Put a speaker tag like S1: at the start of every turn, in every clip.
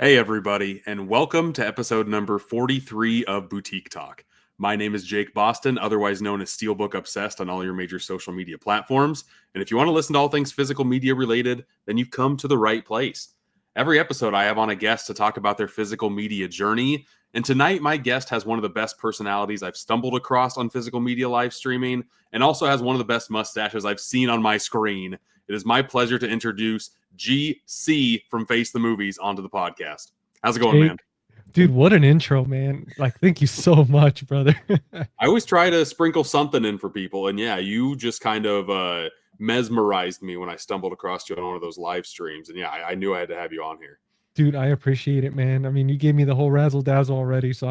S1: Hey, everybody, and welcome to episode number 43 of Boutique Talk. My name is Jake Boston, otherwise known as Steelbook Obsessed on all your major social media platforms. And if you want to listen to all things physical media related, then you've come to the right place. Every episode, I have on a guest to talk about their physical media journey. And tonight, my guest has one of the best personalities I've stumbled across on physical media live streaming, and also has one of the best mustaches I've seen on my screen. It is my pleasure to introduce GC from Face the Movies onto the podcast. How's it going, man?
S2: Jake, dude, what an intro, man. Like, thank you so much, brother.
S1: I always try to sprinkle something in for people, and yeah, you just kind of mesmerized me when I stumbled across you on one of those live streams, and yeah, I knew I had to have you on here.
S2: Dude, I appreciate it, man. I mean, you gave me the whole razzle dazzle already. So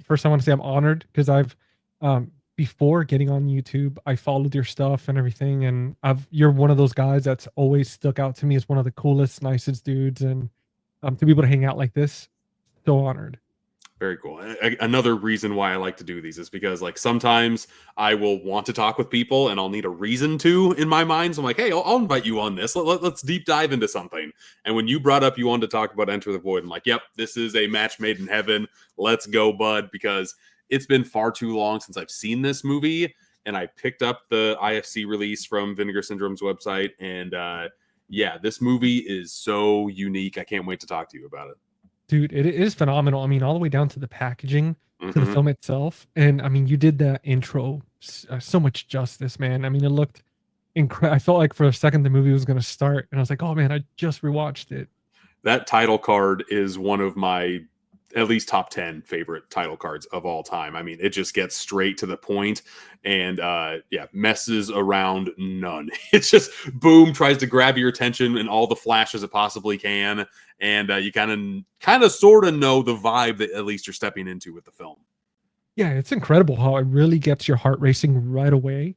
S2: first I want to say I'm honored because before getting on YouTube, I followed your stuff and everything. And you're one of those guys that's always stuck out to me as one of the coolest, nicest dudes. And to be able to hang out like this, so honored.
S1: Very cool. Another reason why I like to do these is because, like, sometimes I will want to talk with people and I'll need a reason to in my mind. So I'm like, hey, I'll invite you on this. Let's deep dive into something. And when you brought up you wanted to talk about Enter the Void, I'm like, yep, this is a match made in heaven. Let's go, bud, because it's been far too long since I've seen this movie. And I picked up the IFC release from Vinegar Syndrome's website. And yeah, this movie is so unique. I can't wait to talk to you about it.
S2: Dude, it is phenomenal. I mean, all the way down to the packaging, to the
S1: Mm-hmm.
S2: film itself. And I mean, you did that intro so much justice, man. I mean, it looked incredible. I felt like for a second the movie was going to start, and I was like, oh man, I just rewatched it.
S1: That title card is one of my at least top 10 favorite title cards of all time. I mean, it just gets straight to the point and yeah, messes around none. It's just boom, tries to grab your attention in all the flashes it possibly can. And you kind of sort of know the vibe that at least you're stepping into with the film.
S2: Yeah, it's incredible how it really gets your heart racing right away.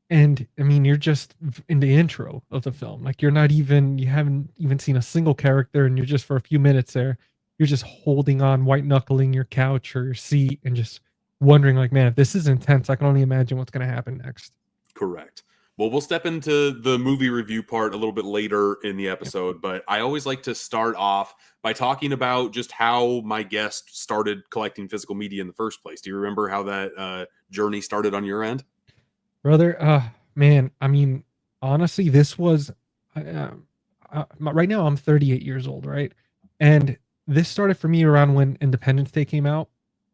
S2: And I mean, you're just in the intro of the film. Like you haven't even seen a single character, and you're just for a few minutes there, you're just holding on, white knuckling your couch or your seat, and just wondering, like, man, if this is intense, I can only imagine what's going to happen next.
S1: Correct. Well, we'll step into the movie review part a little bit later in the
S2: Yep.
S1: episode, but I always like to start off by talking about just how my guest started collecting physical media in the first place. Do you remember how that journey started on your end?
S2: Brother, man, I mean, honestly, this was right now I'm 38 years old, right? And this started for me around when Independence Day came out,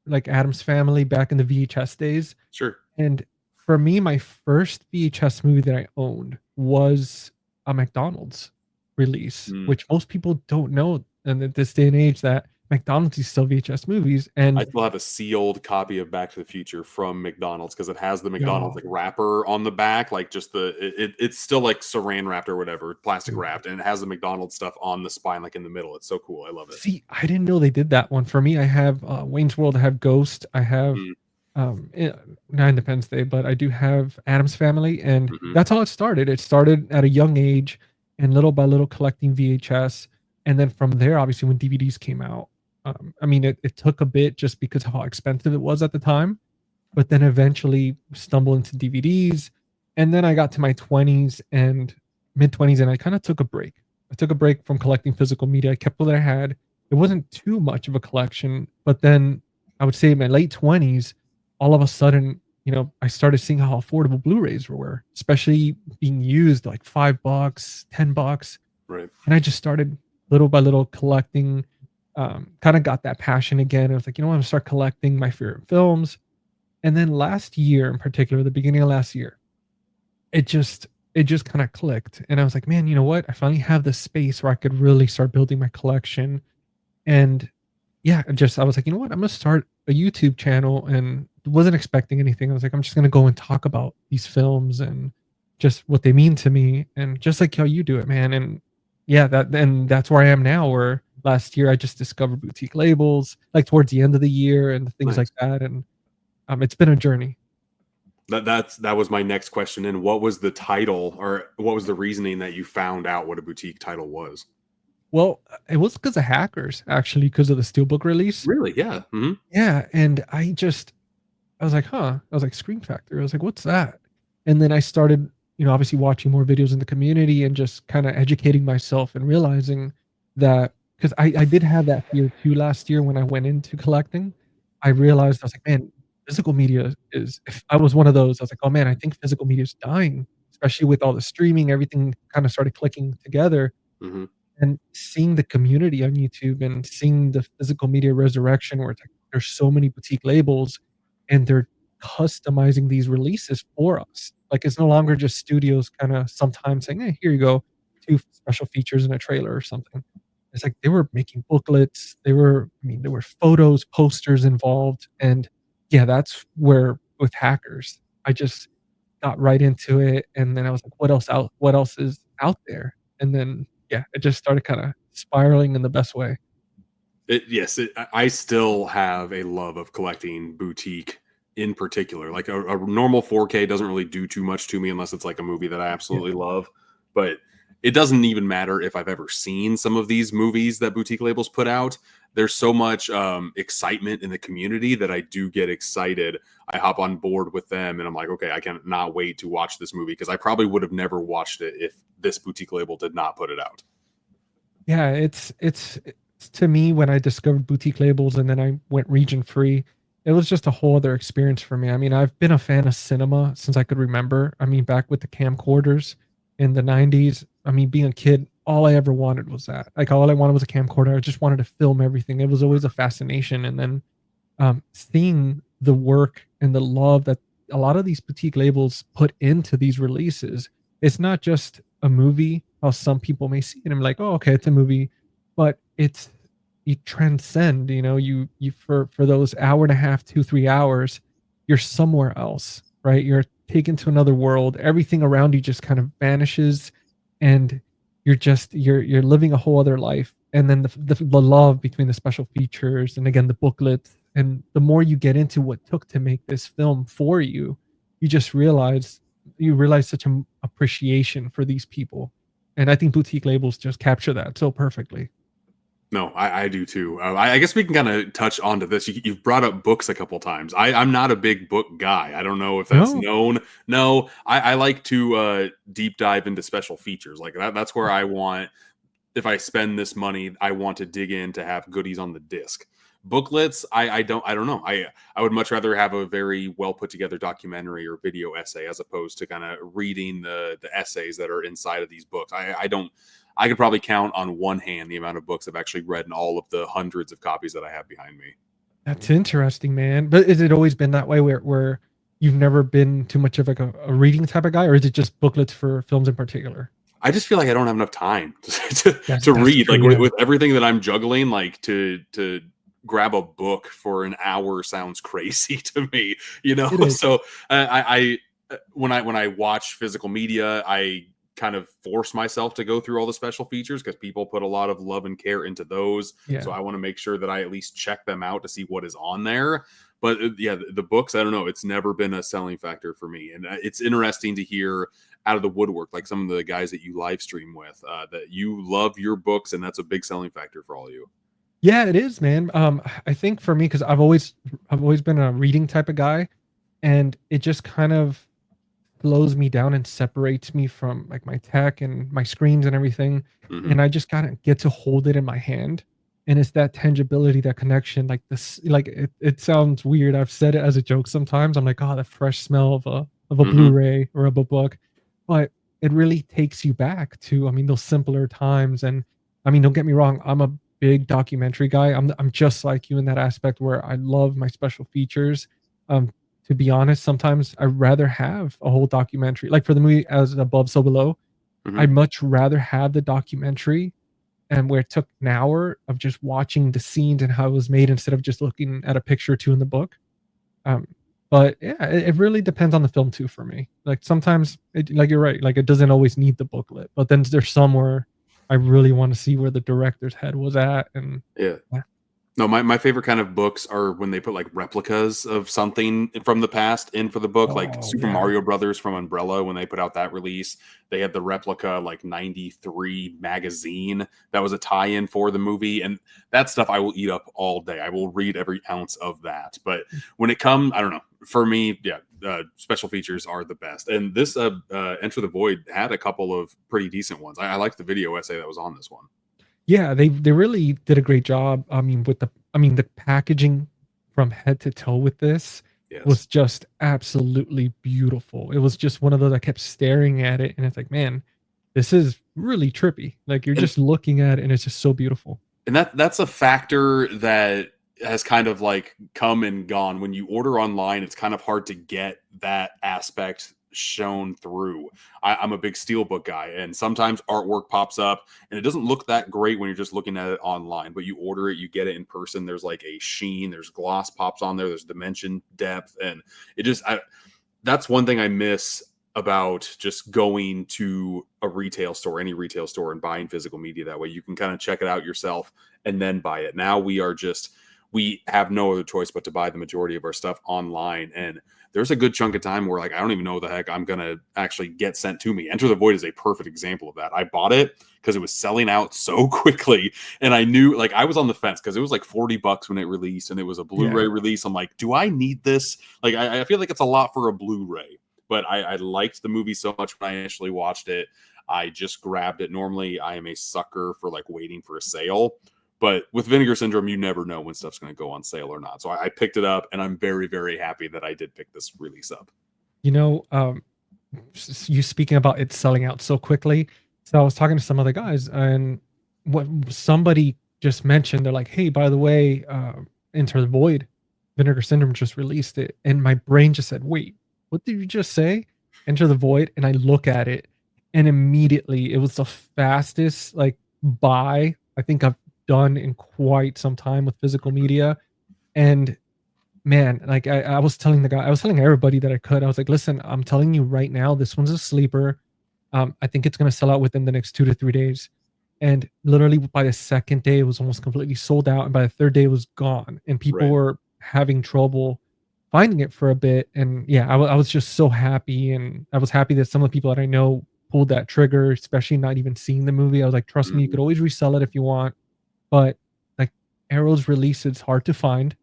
S2: like Adam's Family back in the VHS days.
S1: Sure.
S2: And for me, my first VHS movie that I owned was a McDonald's release,
S1: Mm.
S2: which most people don't know. And at this day and age, that McDonald's is still VHS movies.
S1: I
S2: And
S1: still have a sealed copy of Back to the Future from McDonald's because it has the McDonald's
S2: yo,
S1: like wrapper on the back, like just it's still like saran wrapped or whatever, plastic
S2: dude,
S1: wrapped, and it has the McDonald's stuff on the spine, like in the middle. It's so cool. I love it.
S2: see, I didn't know they did that one. For me, I have Wayne's World, I have Ghost, I have
S1: Mm,
S2: not Independence Day, but I do have Adam's Family, and
S1: mhm.
S2: that's how it started. It started at a young age, and little by little collecting VHS, and then from there, obviously, when DVDs came out, I mean, it took a bit just because of how expensive it was at the time, but then eventually stumbled into DVDs, and then I got to my 20s and mid 20s, and I kind of took a break. I took a break from collecting physical media. I kept what I had. It wasn't too much of a collection, but then I would say in my late 20s, all of a sudden, I started seeing how affordable Blu-rays were, especially being used like $5, $10.
S1: Right.
S2: And I just started little by little collecting, kind of got that passion again. I was like, I'm gonna start collecting my favorite films. And then last year in particular, the beginning of last year, it just kind of clicked. And I was like, man, you know what? I finally have the space where I could really start building my collection. And yeah, I was like, you know what? I'm gonna start a YouTube channel, and wasn't expecting anything. I was like, I'm just gonna go and talk about these films and just what they mean to me, and just like how you do it, man. And yeah, that's where I am now. Where last year I just discovered boutique labels, like towards the end of the year and things like
S1: Nice.
S2: that. And it's been a journey.
S1: That was my next question. And what was the title, or what was the reasoning that you found out what a boutique title was?
S2: Well, it was because of hackers, actually, because of the Steelbook release.
S1: Really? Yeah. Hmm.
S2: Yeah, and I was like, huh. I was like, Screen Factory. I was like, what's that? And then I started, obviously watching more videos in the community and just kind of educating myself and realizing that 'cause I did have that fear too last year when I went into collecting. I realized, I was like, "Man, physical media is" if I was one of those, I was like, "Oh, man, I think physical media is dying," especially with all the streaming, everything kinda started clicking together,
S1: Hmm.
S2: and seeing the community on YouTube and seeing the physical media resurrection where it's like there's so many boutique labels, and they're customizing these releases for us. Like, it's no longer just studios kinda sometimes saying, "Hey, here you go, 2 special features and a trailer or something." It's like they were making booklets, there were photos, posters involved, and yeah, that's where with hackers, I just got right into it, and then I was like, what else is out there?" And then, yeah, it just started kinda spiraling in the best way.
S1: Yes, I still have a love of collecting boutique in particular. Like a normal 4K doesn't really do too much to me unless it's like a movie that I
S2: Yeah.
S1: absolutely love. But it doesn't even matter if I've ever seen some of these movies that boutique labels put out. There's so much excitement in the community that I do get excited. I hop on board with them and I'm like, okay, I cannot wait to watch this movie because I probably would have never watched it if this boutique label did not put it out.
S2: Yeah, it's to me, when I discovered boutique labels and then I went region free, it was just a whole other experience for me. I mean, I've been a fan of cinema since I could remember. I mean, back with the camcorders in the '90s, I mean, being a kid, all I ever wanted was that. Like, all I wanted was a camcorder. I just wanted to film everything. It was always a fascination, and then seeing the work and the love that a lot of these boutique labels put into these releases. It's not just a movie, how some people may see it and be like, "Oh, okay, it's a movie," but it's you transcend, you for those hour and a half, 2, 3 hours, you're somewhere else, right? You're taken to another world. Everything around you just kind of vanishes, and you're living a whole other life. And then the love between the special features and again the booklets, and the more you get into what took to make this film for you, you just realize such an appreciation for these people. And I think boutique labels just capture that so perfectly.
S1: No, I do too. I guess we can kind of touch onto this. You've brought up books a couple times. I'm not a big book guy. I don't know if that's
S2: No,
S1: known. No, I like to deep dive into special features like that. That's where I want. If I spend this money, I want to dig in to have goodies on the disc. Booklets, I don't know. I would much rather have a very well put together documentary or video essay as opposed to kind of reading the essays that are inside of these books. I don't. I could probably count on one hand the amount of books I've actually read and all of the hundreds of copies that I have behind me.
S2: that's interesting, man. But is it always been that way where you've never been too much of like a reading type of guy, or is it just booklets for films in particular?
S1: I just feel like I don't have enough time to
S2: That's
S1: read.
S2: true,
S1: Like
S2: yeah.
S1: with everything that I'm juggling, like to grab a book for an hour sounds crazy to me. You know,
S2: It is.
S1: so when I watch physical media, I kind of force myself to go through all the special features because people put a lot of love and care into those. So
S2: Yeah.
S1: I want to make sure that I at least check them out to see what is on there. But yeah, the books, I don't know. It's never been a selling factor for me, and it's interesting to hear out of the woodwork, like some of the guys that you live stream with, that you love your books, and that's a big selling factor for all of you.
S2: Yeah, it is, man. I think for me, because I've always been a reading type of guy, and it just kind of slows me down and separates me from, like, my tech and my screens and everything,
S1: Hmm.
S2: and I just kinda get to hold it in my hand, and it's that tangibility, that connection, like, this like, it sounds weird, I've said it as a joke sometimes, I'm like, "Oh, the fresh smell of a
S1: Hmm.
S2: Blu-ray or of a book," but it really takes you back to, I mean, those simpler times, and, I mean, don't get me wrong, I'm a big documentary guy, I'm just like you in that aspect where I love my special features, um, to be honest, sometimes I'd rather have a whole documentary. Like for the movie As Above, So Below,
S1: Hmm.
S2: I'd much rather have the documentary and where it took an hour of just watching the scenes and how it was made instead of just looking at a picture or 2 in the book. Um, but yeah, it really depends on the film too for me. Like sometimes like you're right, like it doesn't always need the booklet, but then there's some where I really wanna see where the director's head was at and
S1: Yeah.
S2: yeah.
S1: No, my favorite kind of books are when they put like replicas of something from the past in for the book, like
S2: Oh,
S1: Super
S2: yeah.
S1: Mario Brothers from Umbrella. When they put out that release, they had the replica like '93 magazine that was a tie-in for the movie, and that stuff I will eat up all day. I will read every ounce of that. But when it comes, I don't know. For me, yeah, special features are the best, and this Enter the Void had a couple of pretty decent ones. I liked the video essay that was on this one.
S2: Yeah, they really did a great job. I mean, the packaging from head to toe with this
S1: Yes.
S2: was just absolutely beautiful. It was just one of those I kept staring at it and it's like, man, this is really trippy. Like you're
S1: And
S2: just looking at it and it's just so beautiful.
S1: that's a factor that has kind of like come and gone. When you order online, it's kind of hard to get that aspect shown through. I'm a big steelbook guy, and sometimes artwork pops up and it doesn't look that great when you're just looking at it online, but you order it, you get it in person, there's like a sheen, there's gloss pops on there, there's dimension, depth, and it just that's one thing I miss about just going to a retail store, any retail store, and buying physical media that way. You can kind of check it out yourself and then buy it. Now we have no other choice but to buy the majority of our stuff online. And there's a good chunk of time where like I don't even know the heck I'm gonna actually get sent to me. Enter the Void is a perfect example of that. I bought it because it was selling out so quickly, and I knew like I was on the fence because it was like $40 when it released, and it was a
S2: Yeah.
S1: Blu-ray release. I'm like, do I need this? Like I feel like it's a lot for a Blu-ray, but I liked the movie so much when I initially watched it. I just grabbed it. Normally, I am a sucker for like waiting for a sale, but with Vinegar Syndrome, you never know when stuff's going to go on sale or not. So I picked it up, and I'm very, very happy that I did pick this release up.
S2: You know, you speaking about it selling out so quickly. So I was talking to some other guys, and what somebody just mentioned, they're like, "Hey, by the way, Enter the Void, Vinegar Syndrome just released it," and my brain just said, "Wait, what did you just say? Enter the Void?" And I look at it, and immediately it was the fastest like buy I think I've done in quite some time with physical media, and man, like I was telling the guy, I was telling everybody that I could. I was like, listen, I'm telling you right now, this one's a sleeper. I think it's gonna sell out within the next 2 to 3 days. And literally by the second day, it was almost completely sold out. And by the third day, it was gone. And people
S1: Right.
S2: were having trouble finding it for a bit. And yeah, I was just so happy. And I was happy that some of the people that I know pulled that trigger, especially not even seeing the movie. I was like, trust me, you
S1: Mhm.
S2: could always resell it if you want. But like Arrow's release is hard to find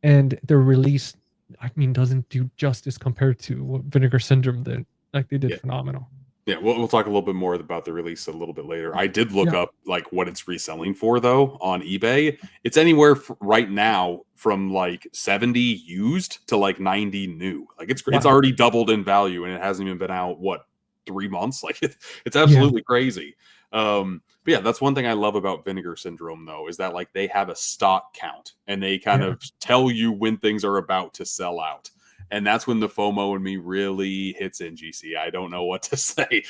S2: and their release, I mean, doesn't do justice compared to what Vinegar Syndrome did. Like they did
S1: Yeah.
S2: phenomenal.
S1: Yeah, we'll talk a little bit more about the release a little bit later. I did look
S2: Yeah.
S1: up like what it's reselling for though on eBay. It's anywhere right now from like 70 used to like 90 new. Like it's
S2: Wow.
S1: already doubled in value, and it hasn't even been out what 3 months. Like it's
S2: Yeah.
S1: absolutely crazy. But yeah, that's one thing I love about Vinegar Syndrome though is that like they have a stock count and they kind
S2: Yeah.
S1: of tell you when things are about to sell out, and that's when the FOMO in me really hits in. GC, I don't know what to say.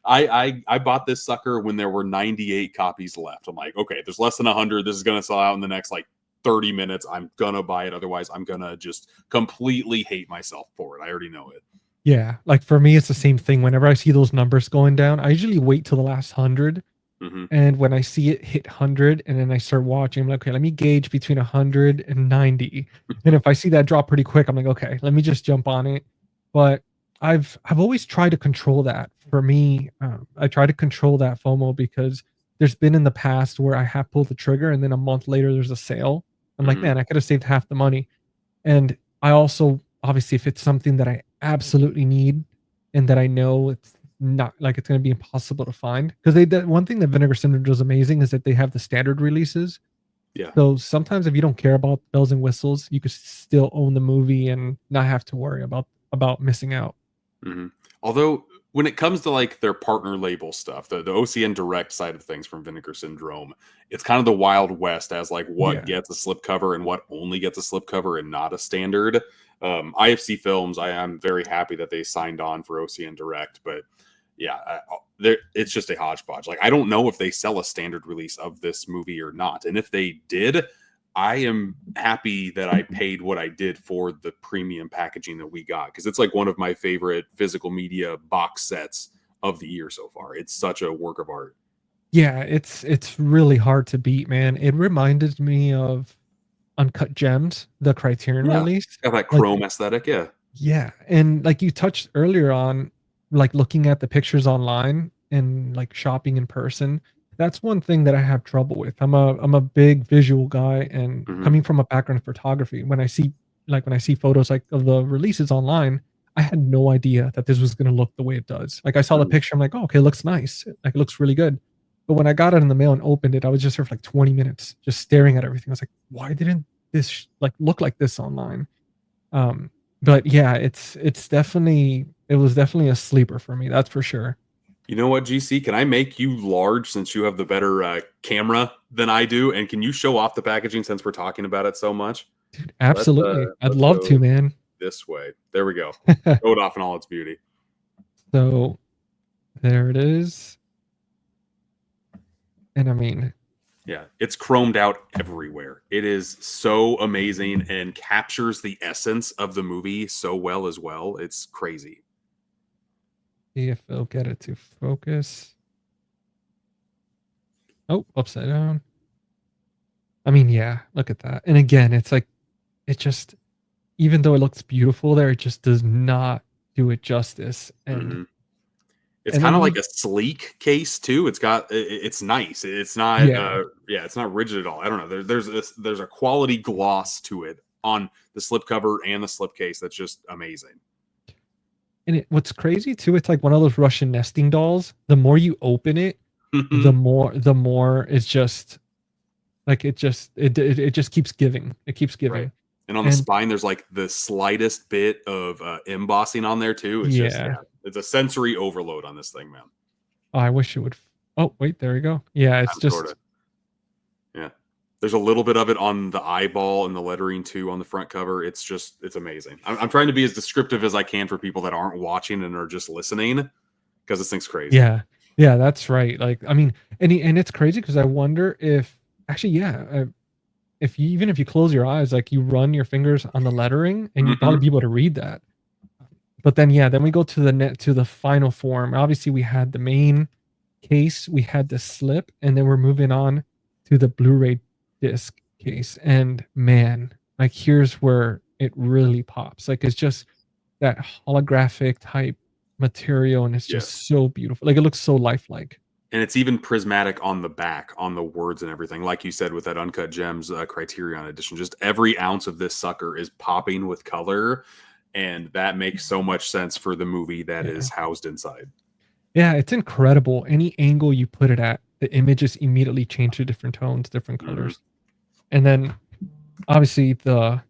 S1: I bought this sucker when there were 98 copies left. I'm like, okay, there's less than 100. This is gonna sell out in the next like 30 minutes. I'm gonna buy it. Otherwise, I'm gonna just completely hate myself for it. I already know it.
S2: Yeah. Like for me, it's the same thing. Whenever I see those numbers going down, I usually wait till the last 100.
S1: Hmm.
S2: And when I see it hit 100 and then I start watching, I'm like, okay, let me gauge between 100 and 90. And if I see that drop pretty quick, I'm like, okay, let me just jump on it. But I've always tried to control that. For me, I try to control that FOMO because there's been in the past where I have pulled the trigger and then a month later there's a sale. I'm like,
S1: Hmm.
S2: man, I could have saved half the money. And I also obviously if it's something that I absolutely need and that I know it's not like it's going to be impossible to find because one thing that Vinegar Syndrome does amazing is that they have the standard releases.
S1: Yeah.
S2: So sometimes if you don't care about bells and whistles, you could still own the movie and not have to worry about missing out.
S1: Hmm. Although when it comes to like their partner label stuff, the OCN direct side of things from Vinegar Syndrome, it's kind of the Wild West as like what
S2: Yeah.
S1: gets a slipcover and what only gets a slipcover and not a standard. IFC Films, I'm very happy that they signed on for OCN Direct, but yeah, it's just a hodgepodge. Like I don't know if they sell a standard release of this movie or not, and if they did, I am happy that I paid what I did for the premium packaging that we got because it's like one of my favorite physical media box sets of the year so far. It's such a work of art.
S2: Yeah, it's really hard to beat, man. It reminded me of Uncut Gems, the Criterion
S1: Yeah,
S2: release.
S1: got that
S2: Like
S1: chrome aesthetic. Yeah.
S2: yeah, and like you touched earlier on, like looking at the pictures online and like shopping in person, that's one thing that I have trouble with. I'm a big visual guy, and
S1: Hmm.
S2: coming from a background in photography, when I see photos like of the releases online, I had no idea that this was gonna look the way it does. Like I saw the
S1: Hmm.
S2: picture, I'm like, oh, okay, it looks nice. Like it looks really good. But when I got it in the mail and opened it, I was just there for like 20 minutes, just staring at everything. I was like, why didn't this like look like this online? Um, but yeah, it was definitely a sleeper for me. That's for sure.
S1: You know what, GC? Can I make you large since you have the better camera than I do? And can you show off the packaging since we're talking about it so much?
S2: Absolutely. I'd
S1: Let's
S2: love to,
S1: go
S2: man.
S1: this way. There we go. Show it off in all its beauty.
S2: So there it is. And I mean,
S1: Yeah, it's chromed out everywhere. It is so amazing and captures the essence of the movie so well as well. It's crazy.
S2: see if it'll get it to focus. Oh, upside down. I mean, yeah, look at that. And again, it's like, it just, even though it looks beautiful there, it just does not do it justice.
S1: Mm-hmm. It's
S2: And
S1: kind
S2: then
S1: of
S2: we,
S1: like a sleek case too. It's nice. It's not
S2: yeah,
S1: it's not rigid at all. I don't know. There's a quality gloss to it on the slipcover and the slipcase that's just amazing.
S2: and what's crazy too, it's like one of those Russian nesting dolls. The more you open it,
S1: Right.
S2: the more it's just like it just keeps giving. It keeps giving.
S1: And on the
S2: And
S1: spine, there's like the slightest bit of embossing on there too. It's just
S2: yeah,
S1: it's a sensory overload on this thing, man.
S2: oh, I wish it would. Oh, wait, there we go. Yeah, it's
S1: I'm sort
S2: just
S1: of yeah. There's a little bit of it on the eyeball and the lettering too on the front cover. It's amazing. I'm trying to be as descriptive as I can for people that aren't watching and are just listening because this thing's crazy.
S2: yeah, yeah, that's right. Like, I mean, and it's crazy because I wonder if actually, yeah, if you even if you close your eyes, like you run your fingers on the lettering, and you'd
S1: Hmm.
S2: probably be able to read that. But then, yeah, then we go to the net to the final form. Obviously, we had the main case, we had the slip, and then we're moving on to the Blu-ray disc case. And man, like here's where it really pops. Like it's just that holographic type material, and it's
S1: Yes.
S2: just so beautiful. Like it looks so lifelike.
S1: And it's even prismatic on the back, on the words and everything. Like you said, with that Uncut Gems Criterion edition, just every ounce of this sucker is popping with color. And that makes so much sense for the movie that
S2: Yeah.
S1: is housed inside.
S2: Yeah, it's incredible. Any angle you put it at, the images immediately change to different tones, different
S1: Hmm.
S2: colors. And then obviously the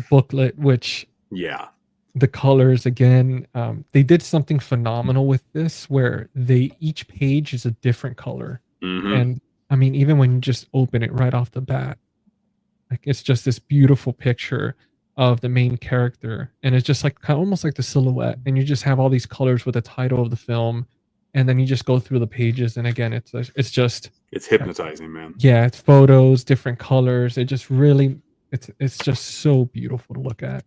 S2: booklet, which
S1: Yeah.
S2: the colors again, they did something phenomenal with this where they each page is a different color.
S1: Hmm.
S2: And I mean, even when you just open it right off the bat, like it's just this beautiful picture of the main character, and it's just like kind of almost like the silhouette, and you just have all these colors with the title of the film, and then you just go through the pages, and again, it's just
S1: It's
S2: uh,
S1: hypnotizing, man.
S2: yeah, it's photos, different colors. It just really, it's just so beautiful to look at.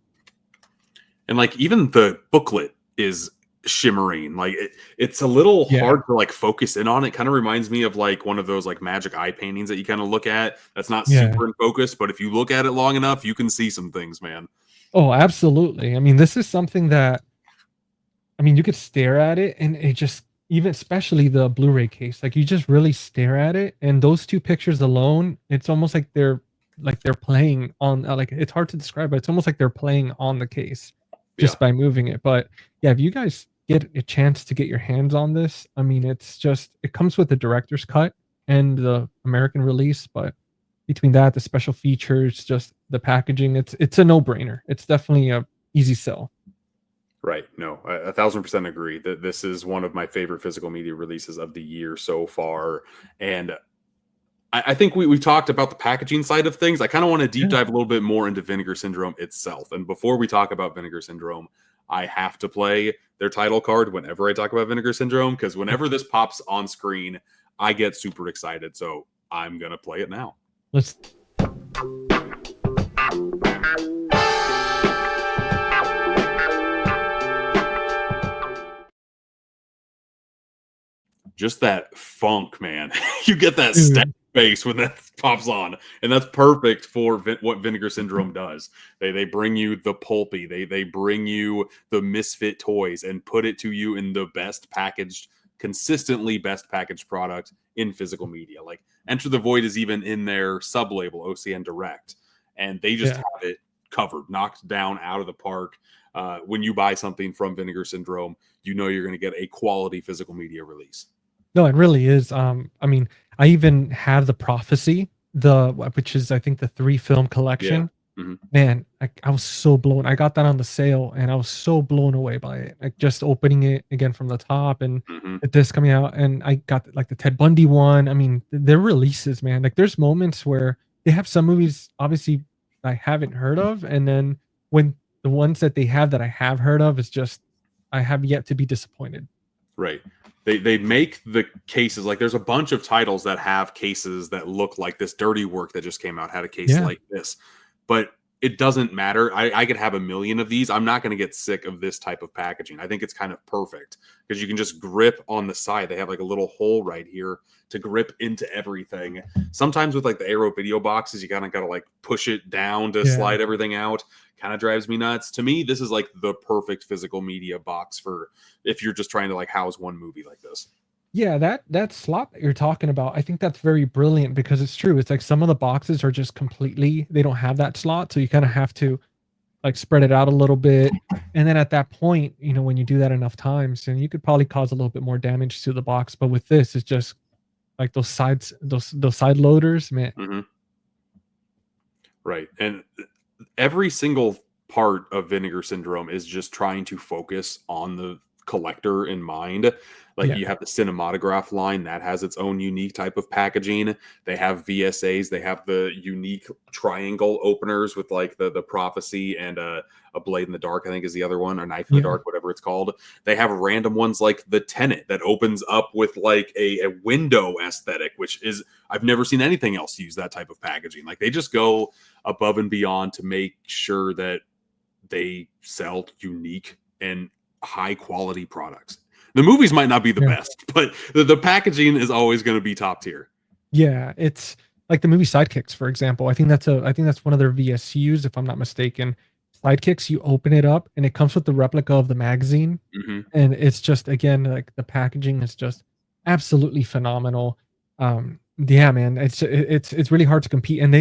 S1: And like even the booklet is shimmering. Like it's a little
S2: Yeah,
S1: hard to like focus in on. It kind of reminds me of like one of those like magic eye paintings that you kind of look at. That's not
S2: yeah.
S1: super in focus, but if you look at it long enough, you can see some things, man.
S2: Oh, absolutely. I mean, this is something that I mean, you could stare at it and it just even especially the Blu-ray case, like you just really stare at it and those two pictures alone, it's almost like they're playing on like it's hard to describe, but it's almost like they're playing on the case
S1: Yeah.
S2: just by moving it. But yeah, if you guys get a chance to get your hands on this, I mean, it's just it comes with the director's cut and the American release, but between that, the special features, just the packaging, it's a no-brainer. It's definitely a easy sell.
S1: Right. No, 1,000% agree that this is one of my favorite physical media releases of the year so far. And I think we've talked about the packaging side of things. I kind of want to deep
S2: Yeah.
S1: dive a little bit more into Vinegar Syndrome itself. And before we talk about Vinegar Syndrome, I have to play their title card whenever I talk about Vinegar Syndrome because whenever this pops on screen, I get super excited. So I'm going to play it now.
S2: Let's
S1: Just that funk, man. You get that stack
S2: dude.
S1: bass when that pops on, and that's perfect for what Vinegar Syndrome does. They bring you the pulpy, they bring you the misfit toys, and put it to you in the best packaged, consistently best packaged product in physical media. Like Enter the Void is even in their sub label OCN Direct, and they just
S2: Yeah.
S1: have it covered, knocked down out of the park. When you buy something from Vinegar Syndrome, you know you're going to get a quality physical media release.
S2: No, it really is. I mean, I even have the Prophecy, which is I think the 3-film
S1: Yeah.
S2: collection.
S1: Hmm.
S2: Man, I was so blown. I got that on the sale, and I was so blown away by it. Like, just opening it again from the top and
S1: Hmm.
S2: the disc coming out, and I got, like, the Ted Bundy one. I mean, their releases, man, like, there's moments where they have some movies, obviously, I haven't heard of, and then when the ones that they have that I have heard of is just I have yet to be disappointed.
S1: Right. They make the cases like there's a bunch of titles that have cases that look like this. Dirty Work that just came out had a case
S2: Yeah,
S1: like this, but it doesn't matter. I could have a million of these. I'm not going to get sick of this type of packaging. I think it's kind of perfect because you can just grip on the side. They have like a little hole right here to grip into everything. Sometimes with like the Aero video boxes, you kind of got to like push it down to
S2: yeah.
S1: slide everything out. Kind of drives me nuts. To me, this is like the perfect physical media box for if you're just trying to like house one movie like this.
S2: Yeah, that slot that you're talking about, I think that's very brilliant because it's true. It's like some of the boxes are just completely they don't have that slot, so you kinda have to, like, spread it out a little bit, and then at that point, when you do that enough times, then you could probably cause a little bit more damage to the box, but with this, it's just like those side loaders, man.
S1: Hmm. Right. And every single part of Vinegar Syndrome is just trying to focus on the collector in mind. Like
S2: Yeah,
S1: you have the cinematograph line that has its own unique type of packaging. They have VSAs. They have the unique triangle openers with like the prophecy and a blade in the dark. I think is the other one, or knife in the
S2: yeah,
S1: dark, whatever it's called. They have random ones like the Tenet that opens up with like a window aesthetic, which is I've never seen anything else use that type of packaging. Like they just go above and beyond to make sure that they sell unique and high quality products. The movies might not be the
S2: yeah.
S1: best, but the packaging is always going to be top tier.
S2: Yeah, it's like the movie Sidekicks, for example. I think that's one of their VSUs, if I'm not mistaken. Sidekicks, you open it up and it comes with the replica of the magazine.
S1: Hmm.
S2: And it's just again, like, the packaging is just absolutely phenomenal. Yeah, man, it's really hard to compete, and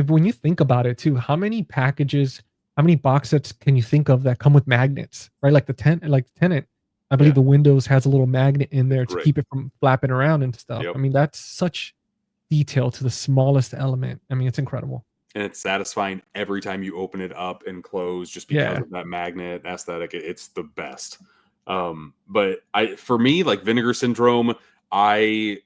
S2: when you think about it too, how many box sets can you think of that come with magnets, right? Like the Tenet, I believe
S1: Yeah.
S2: the Windows has a little magnet in there to
S1: Right.
S2: keep it from flapping around and stuff.
S1: Yep.
S2: I mean, that's such detail to the smallest element. I mean, it's incredible.
S1: And it's satisfying every time you open it up and close just because
S2: Yeah,
S1: of that magnet aesthetic. It's the best. But for me, like Vinegar Syndrome, I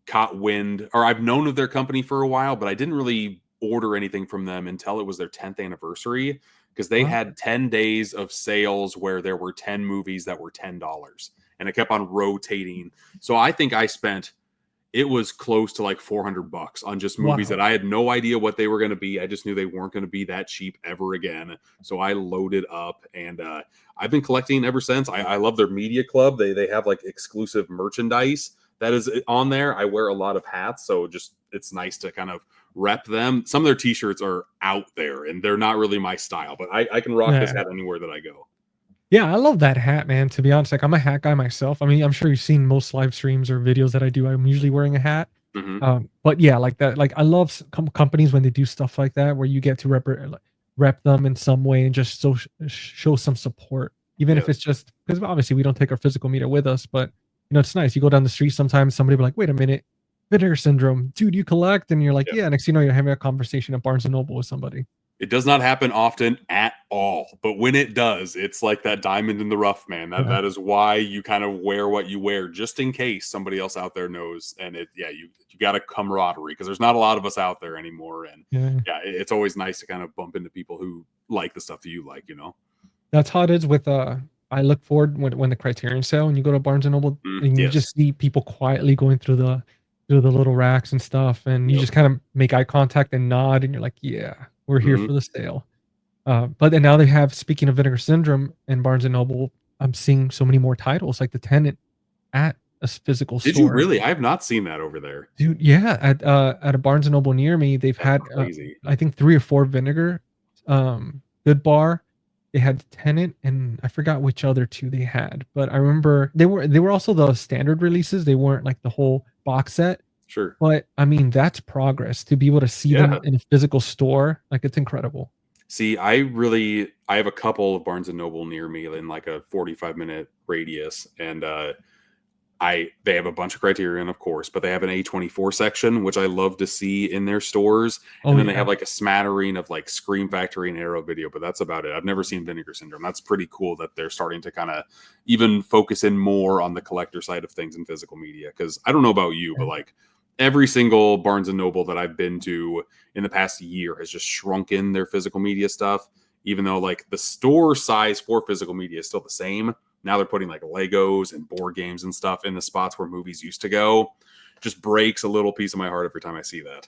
S1: caught wind, or I've known of their company for a while, but I didn't really order anything from them until it was their 10th anniversary because they
S2: wow,
S1: had 10 days of sales where there were 10 movies that were $10 and it kept on rotating. So I think I spent it was close to like $400 on just movies
S2: wow.
S1: that I had no idea what they were going to be. I just knew they weren't going to be that cheap ever again. So I loaded up and I've been collecting ever since. I love their media club. They have like exclusive merchandise that is on there. I wear a lot of hats, so just it's nice to kind of rep them. Some of their t-shirts are out there and they're not really my style, but I can rock this
S2: Yeah.
S1: hat anywhere that I go.
S2: Yeah, I love that hat, man, to be honest. Like, I'm a hat guy myself. I mean, I'm sure you've seen most live streams or videos that I do. I'm usually wearing a hat.
S1: Hmm.
S2: But yeah, like that, like I love companies when they do stuff like that, where you get to rep them in some way and just show some support, even if
S1: Yes.
S2: it's just because obviously we don't take our physical media with us, but it's nice. You go down the street sometimes, somebody will be like, "Wait a minute, Vinegar Syndrome, dude, you collect?" And you're like,
S1: Yeah.
S2: "Yeah." Next thing you know, you're having a conversation at Barnes and Noble with somebody.
S1: It does not happen often at all, but when it does, it's like that diamond in the rough, man. That
S2: Yeah,
S1: that is why you kind of wear what you wear, just in case somebody else out there knows. And you got a camaraderie because there's not a lot of us out there anymore. And
S2: yeah.
S1: yeah, it's always nice to kind of bump into people who like the stuff that you like.
S2: That's how it is with, I look forward when the Criterion sale and you go to Barnes& and Noble and you
S1: Yes.
S2: just see people quietly going through the little racks and stuff, and you
S1: Yep.
S2: just kind of make eye contact and nod, and you're like, "Yeah, we're here
S1: Hmm.
S2: for the sale." But then now they have, speaking of Vinegar Syndrome and Barnes& and Noble, I'm seeing so many more titles like The Tenant at a physical
S1: Did you
S2: store.
S1: really? I have not seen that over there.
S2: Dude, yeah, at a Barnes& and Noble near me, they've
S1: That's
S2: had,
S1: crazy.
S2: I think 3 or 4 Vinegar, Good Bar. They had Tenant, and I forgot which other 2 they had, but I remember they were also the standard releases, they weren't like the whole box set,
S1: Sure.
S2: but, I mean, that's progress to be able to see them
S1: Yeah.
S2: in a physical store, like, it's incredible.
S1: See, I have a couple of Barnes and Noble near me in like a 45-minute radius, and They have a bunch of Criterion, of course, but they have an A24 section, which I love to see in their stores.
S2: Oh
S1: And then they
S2: yeah.
S1: have like a smattering of like Scream Factory and Arrow Video, but that's about it. I've never seen Vinegar Syndrome. That's pretty cool that they're starting to kind of even focus in more on the collector side of things in physical media. Because I don't know about you, but like every single Barnes and Noble that I've been to in the past year has just shrunken their physical media stuff, even though like the store size for physical media is still the same. Now they're putting like Legos and board games and stuff in the spots where movies used to go. Just breaks a little piece of my heart every time I see that.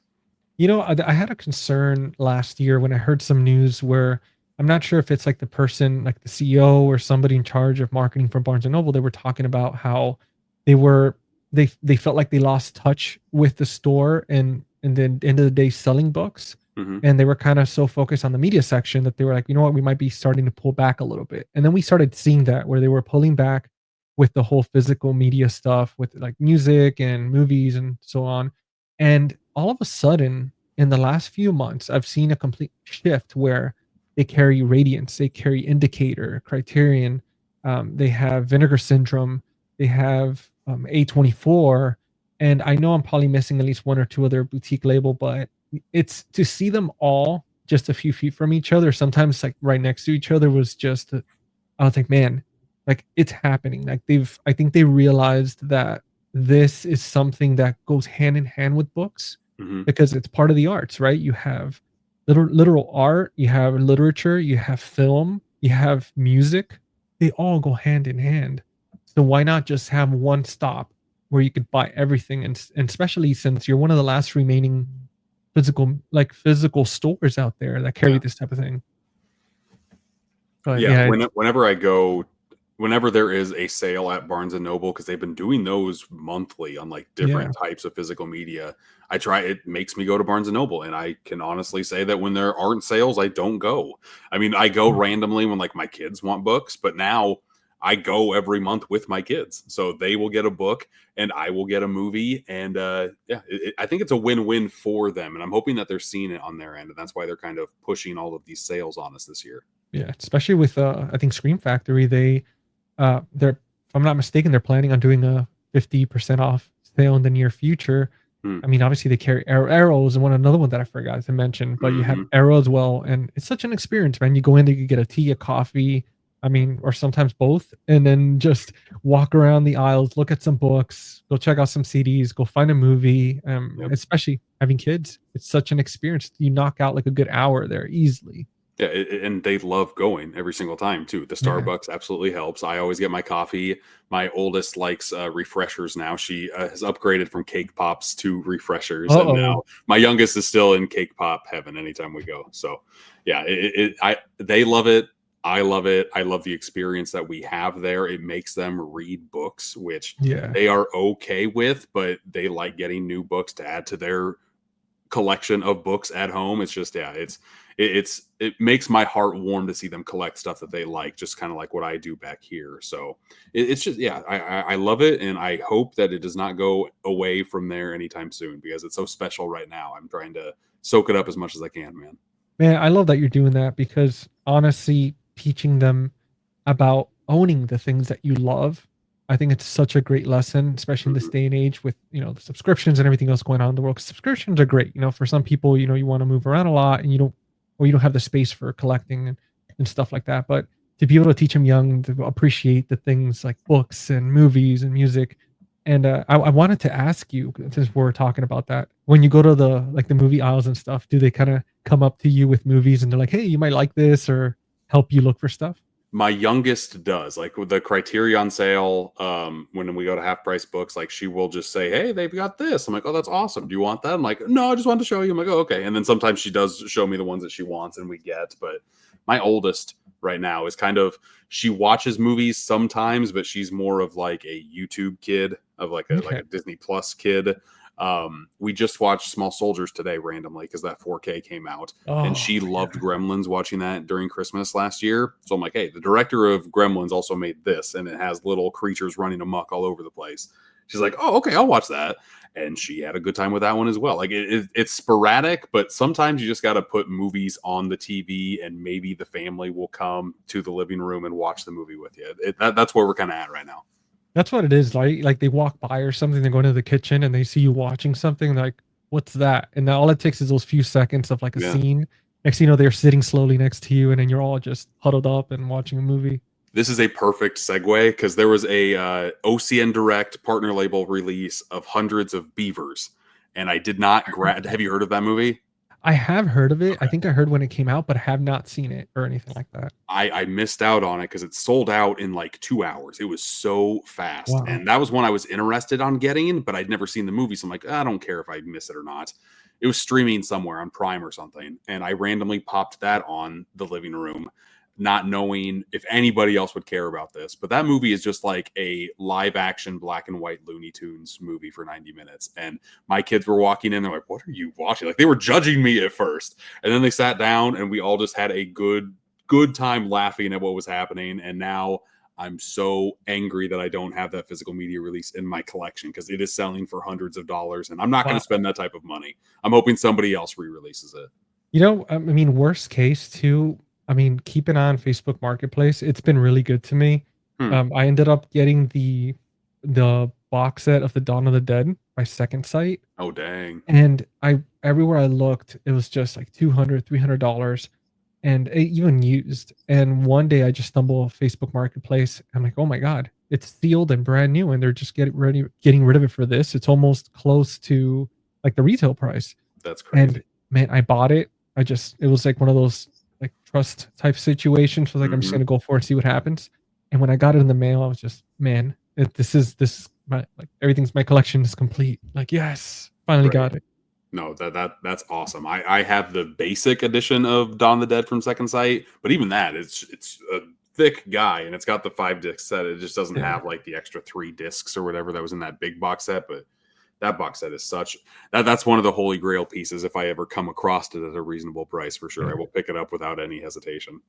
S2: You know, I had a concern last year when I heard some news where I'm not sure if it's like the person, like the CEO or somebody in charge of marketing for Barnes and Noble. They were talking about how they were they felt like they lost touch with the store and then end of the day selling books,
S1: Mm-hmm.
S2: and they were kind of so focused on the media section that they were like, you know what, we might be starting to pull back a little bit. And then we started seeing that where they were pulling back with the whole physical media stuff with like music and movies and so on. And all of a sudden, in the last few months, I've seen a complete shift where they carry Radiance, they carry Indicator, Criterion, they have Vinegar Syndrome, they have A24, and I know I'm probably missing at least one or two other boutique label, but it's to see them all just a few feet from each other, sometimes like right next to each other was just I was like, man, like it's happening. Like I think they realized that this is something that goes hand in hand with books
S1: Mm-hmm.
S2: because it's part of the arts, right? You have literal art, you have literature, you have film, you have music. They all go hand in hand. So why not just have one stop where you could buy everything, and especially since you're one of the last remaining physical stores out there that carry
S1: Yeah.
S2: this type of thing. But
S1: Yeah.
S2: yeah, it's
S1: Whenever I go, whenever there is a sale at Barnes and Noble, because they've been doing those monthly on like
S2: yeah.
S1: different types of physical media, I try. It makes me go to Barnes and Noble, and I can honestly say that when there aren't sales, I don't go. I mean, I go randomly when like my kids want books, but now I go every month with my kids, so they will get a book and I will get a movie, and yeah, I think it's a win-win for them, and I'm hoping that they're seeing it on their end, and that's why they're kind of pushing all of these sales on us this year.
S2: Yeah, especially with I think Scream Factory, they're if I'm not mistaken, they're planning on doing a 50% off sale in the near future.
S1: Hmm.
S2: I mean, obviously they carry Arrow is another one that I forgot to mention, but you have
S1: Mm-hmm.
S2: Arrow as well, and it's such an experience, man. You go in there, you get a tea, a coffee, I mean, or sometimes both, and then just walk around the aisles, look at some books, go check out some CDs, go find a movie.
S1: Yep.
S2: Especially having kids, it's such an experience. You knock out like a good hour there easily.
S1: Yeah, and they love going every single time too. The
S2: Yeah.
S1: Starbucks absolutely helps. I always get my coffee. My oldest likes refreshers now. She has upgraded from cake pops to refreshers, and
S2: Uh-oh.
S1: now my youngest is still in cake pop heaven anytime we go. So, yeah, they love it. I love it. I love the experience that we have there. It makes them read books, which
S2: Yeah.
S1: they are okay with, but they like getting new books to add to their collection of books at home. It's just yeah, it makes my heart warm to see them collect stuff that they like, just kind of like what I do back here. So it's just yeah, I love it, and I hope that it does not go away from there anytime soon because it's so special right now. I'm trying to soak it up as much as I can, man.
S2: Man, I love that you're doing that because honestly, teaching them about owning the things that you love, I think it's such a great lesson, especially in this
S1: Mhm.
S2: day and age with, the subscriptions and everything else going on in the world. 'Cause subscriptions are great. For some people, you want to move around a lot and you don't have the space for collecting and stuff like that. But to be able to teach them young to appreciate the things like books and movies and music. And I wanted to ask you, since we're talking about that, when you go to the movie aisles and stuff, do they kind of come up to you with movies and they're like, "Hey, you might like this," or help you look for stuff?
S1: My youngest does, like with the Criterion sale. When we go to half price books, like she will just say, "Hey, they've got this." I'm like, "Oh, that's awesome. Do you want that?" I'm like, "No, I just wanted to show you." I'm like, "Oh, okay." And then sometimes she does show me the ones that she wants, and we get. But my oldest right now is kind of she watches movies sometimes, but she's more of like a YouTube kid, of like
S2: Okay.
S1: a Disney Plus kid. We just watched Small Soldiers today randomly because that 4K came out, and she
S2: Oh,
S1: loved
S2: yeah.
S1: Gremlins watching that during Christmas last year. So I'm like, hey, the director of Gremlins also made this, and it has little creatures running amok all over the place. She's like, oh, okay, I'll watch that. And she had a good time with that one as well. Like it's sporadic, but sometimes you just got to put movies on the TV, and maybe the family will come to the living room and watch the movie with you. That's where we're kind of at right now.
S2: That's what it is, like, they walk by or something, they go into the kitchen and they see you watching something, like, "What's that?" And now all it takes is those few seconds of, like, a
S1: Yeah.
S2: scene. Next thing you know, they're sitting slowly next to you, and then you're all just huddled up and watching a movie.
S1: This is a perfect segue because there was a OCN Direct partner label release of Hundreds of Beavers, and I did not grab. Have you heard of that movie?
S2: I have heard of it. I
S1: Okay.
S2: think I heard when it came out, but I have not seen it or anything like that.
S1: I missed out on it because it sold out in like 2 hours. It was so fast,
S2: Wow.
S1: and that was one I was interested on getting, but I'd never seen the movie, so I'm like, I don't care if I miss it or not. It was streaming somewhere on Prime or something, and I randomly popped that on the living room, not knowing if anybody else would care about this. But that movie is just like a live action black and white Looney Tunes movie for 90 minutes. And my kids were walking in, they're like, "What are you watching?" Like they were judging me at first. And then they sat down and we all just had a good time laughing at what was happening. And now I'm so angry that I don't have that physical media release in my collection because it is selling for hundreds of dollars and I'm not going to
S2: Wow.
S1: spend that type of money. I'm hoping somebody else re-releases it.
S2: You know, I mean, worst case too, I mean, keep an eye on Facebook Marketplace. It's been really good to me.
S1: Hmm.
S2: I ended up getting the box set of the Dawn of the Dead by Second Sight.
S1: Oh dang.
S2: And I everywhere I looked, it was just like 200, $300 and even used. And one day I just stumbled on Facebook Marketplace. I'm like, oh my God, it's sealed and brand new. And they're just getting rid of it for this. It's almost close to like the retail price.
S1: That's crazy.
S2: And man, I bought it. It was like one of those like trust type situations. So like, I'm just
S1: Hmm.
S2: gonna go for it, see what happens. And when I got it in the mail, I was just, man, this my like everything's my collection is complete. Like, yes, finally
S1: Right.
S2: got it.
S1: No, that's awesome. I have the basic edition of Dawn of the Dead from Second Sight, but even that it's a thick guy and it's got the 5 disc set. It just doesn't
S2: Yeah.
S1: have like the extra 3 discs or whatever that was in that big box set. But that box set is such that's one of the holy grail pieces. If I ever come across it at a reasonable price, for sure,
S2: Yeah.
S1: I will pick it up without any hesitation.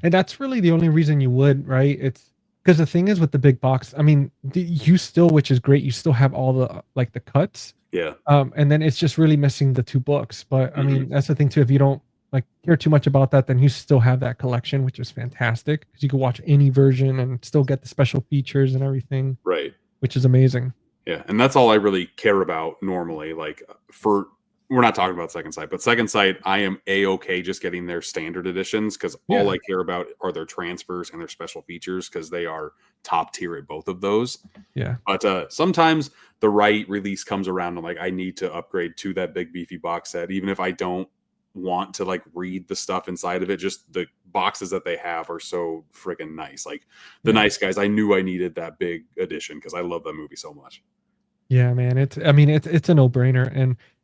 S2: And that's really the only reason you would, right? It's because the thing is with the big box, I mean, you still, which is great, you still have all the like the cuts.
S1: Yeah.
S2: And then it's just really missing the 2 books. But I
S1: Hmm.
S2: mean, that's the thing too. If you don't like care too much about that, then you still have that collection, which is fantastic because you can watch any version and still get the special features and everything,
S1: Right.
S2: which is amazing.
S1: Yeah, and that's all I really care about normally. Like for we're not talking about Second Sight, but Second Sight, I am a okay just getting their standard editions because all
S2: Yeah.
S1: I care about are their transfers and their special features because they are top tier at both of those.
S2: Yeah.
S1: But sometimes the right release comes around and like I need to upgrade to that big beefy box set, even if I don't want to like read the stuff inside of it. Just the boxes that they have are so freaking nice. Like the
S2: Yeah.
S1: Nice Guys, I knew I needed that big edition because I love that movie so much.
S2: Yeah, man. I mean, it's a no-brainer,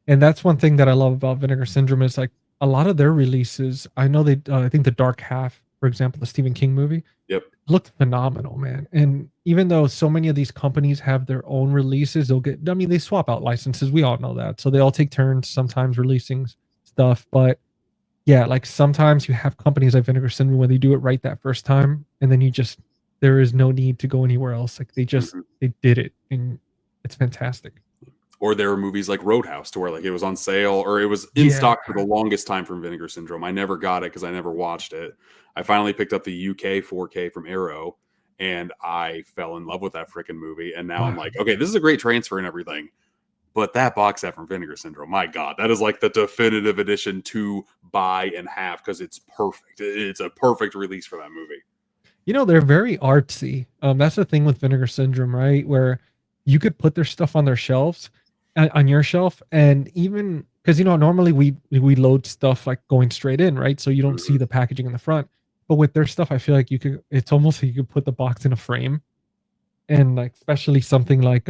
S2: and that's one thing that I love about Vinegar Syndrome is like a lot of their releases. I know I think the Dark Half, for example, the Stephen King movie,
S1: Yep.
S2: looked phenomenal, man. And even though so many of these companies have their own releases, they'll get. I mean, they swap out licenses. We all know that, so they all take turns sometimes releasing stuff. But yeah, like sometimes you have companies like Vinegar Syndrome where they do it right that first time, and then you just there is no need to go anywhere else. Like
S1: Mhm.
S2: they did it, and it's fantastic.
S1: Or there are movies like Roadhouse to where like it was on sale or it was in
S2: Yeah.
S1: stock for the longest time from Vinegar Syndrome. I never got it because I never watched it. I finally picked up the UK 4K from Arrow and I fell in love with that freaking movie. And now I'm
S2: Wow.
S1: like, okay, this is a great transfer and everything. But that box set from Vinegar Syndrome, my God, that is like the definitive edition to buy and have because it's perfect. It's a perfect release for that movie.
S2: You know, they're very artsy. That's the thing with Vinegar Syndrome, right? Where you could put their stuff on their shelves, on your shelf, and even because you know normally we load stuff like going straight in, right? So you don't see
S1: Mhm.
S2: the packaging in the front. But with their stuff, I feel like you could. It's almost like you could put the box in a frame, and like especially something like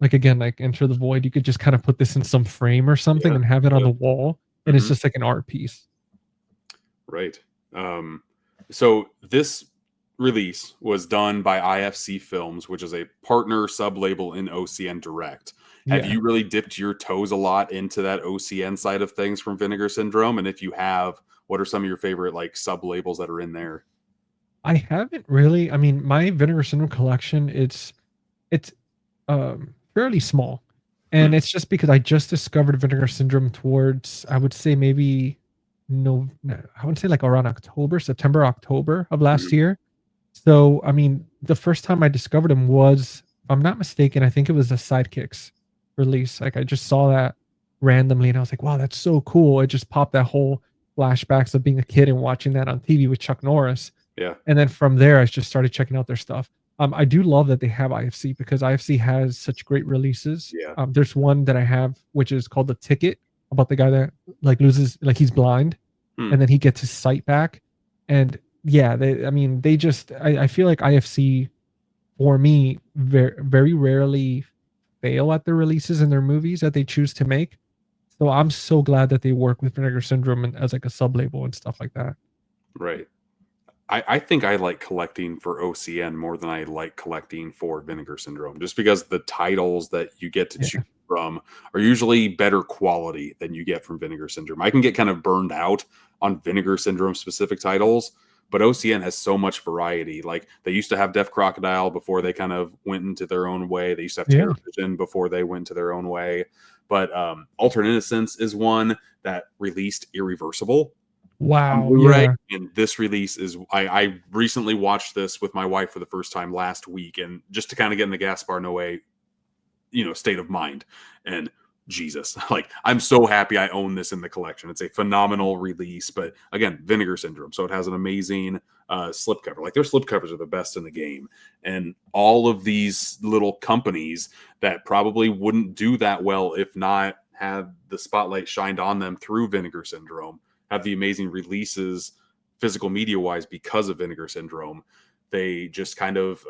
S2: again like Enter the Void, you could just kind of put this in some frame or something
S1: Yeah.
S2: and have it on
S1: Yeah.
S2: the wall, and it's
S1: Mhm.
S2: just like an art piece.
S1: Right. Um, so this release was done by IFC Films, which is a partner sub label in OCN Direct. Have
S2: Yeah.
S1: you really dipped your toes a lot into that OCN side of things from Vinegar Syndrome? And if you have, what are some of your favorite like sub labels that are in there?
S2: I haven't really. I mean, my Vinegar Syndrome collection, it's fairly small,
S1: Hmm.
S2: and it's just because I just discovered Vinegar Syndrome towards, I would say maybe no, I would say like around October, September, October of last
S1: Hmm.
S2: year. So, I mean, the first time I discovered him was, if I'm not mistaken, I think it was a Sidekicks release. Like I just saw that randomly and I was like, wow, that's so cool. It just popped that whole flashbacks of being a kid and watching that on TV with Chuck Norris.
S1: Yeah.
S2: And then from there, I just started checking out their stuff. I do love that they have IFC because IFC has such great releases.
S1: Yeah.
S2: There's one that I have, which is called The Ticket, about the guy that like loses, like he's blind,
S1: Hmm.
S2: and then he gets his sight back. And yeah, I mean, they just, I feel like IFC for me very, very rarely fail at their releases and their movies that they choose to make. So I'm so glad that they work with Vinegar Syndrome and as like a sub label and stuff like that.
S1: Right. I think I like collecting for OCN more than I like collecting for Vinegar Syndrome, just because the titles that you get to choose
S2: Yeah.
S1: from are usually better quality than you get from Vinegar Syndrome. I can get kind of burned out on Vinegar Syndrome specific titles, but OCN has so much variety. Like they used to have Deaf Crocodile before they kind of went into their own way. They used to have
S2: Yeah.
S1: Terror Vision before they went to their own way. But Alternate Innocence is one that released Irreversible on
S2: Wow.
S1: Blu-ray,
S2: Yeah.
S1: and this release is I recently watched this with my wife for the first time last week, and just to kind of get in the Gaspar Noé, state of mind. And Jesus, like I'm so happy I own this in the collection. It's a phenomenal release, but again, Vinegar Syndrome, so it has an amazing slipcover. Like their slipcovers are the best in the game, and all of these little companies that probably wouldn't do that well if not had the spotlight shined on them through Vinegar Syndrome have the amazing releases physical media wise because of Vinegar Syndrome. They just kind of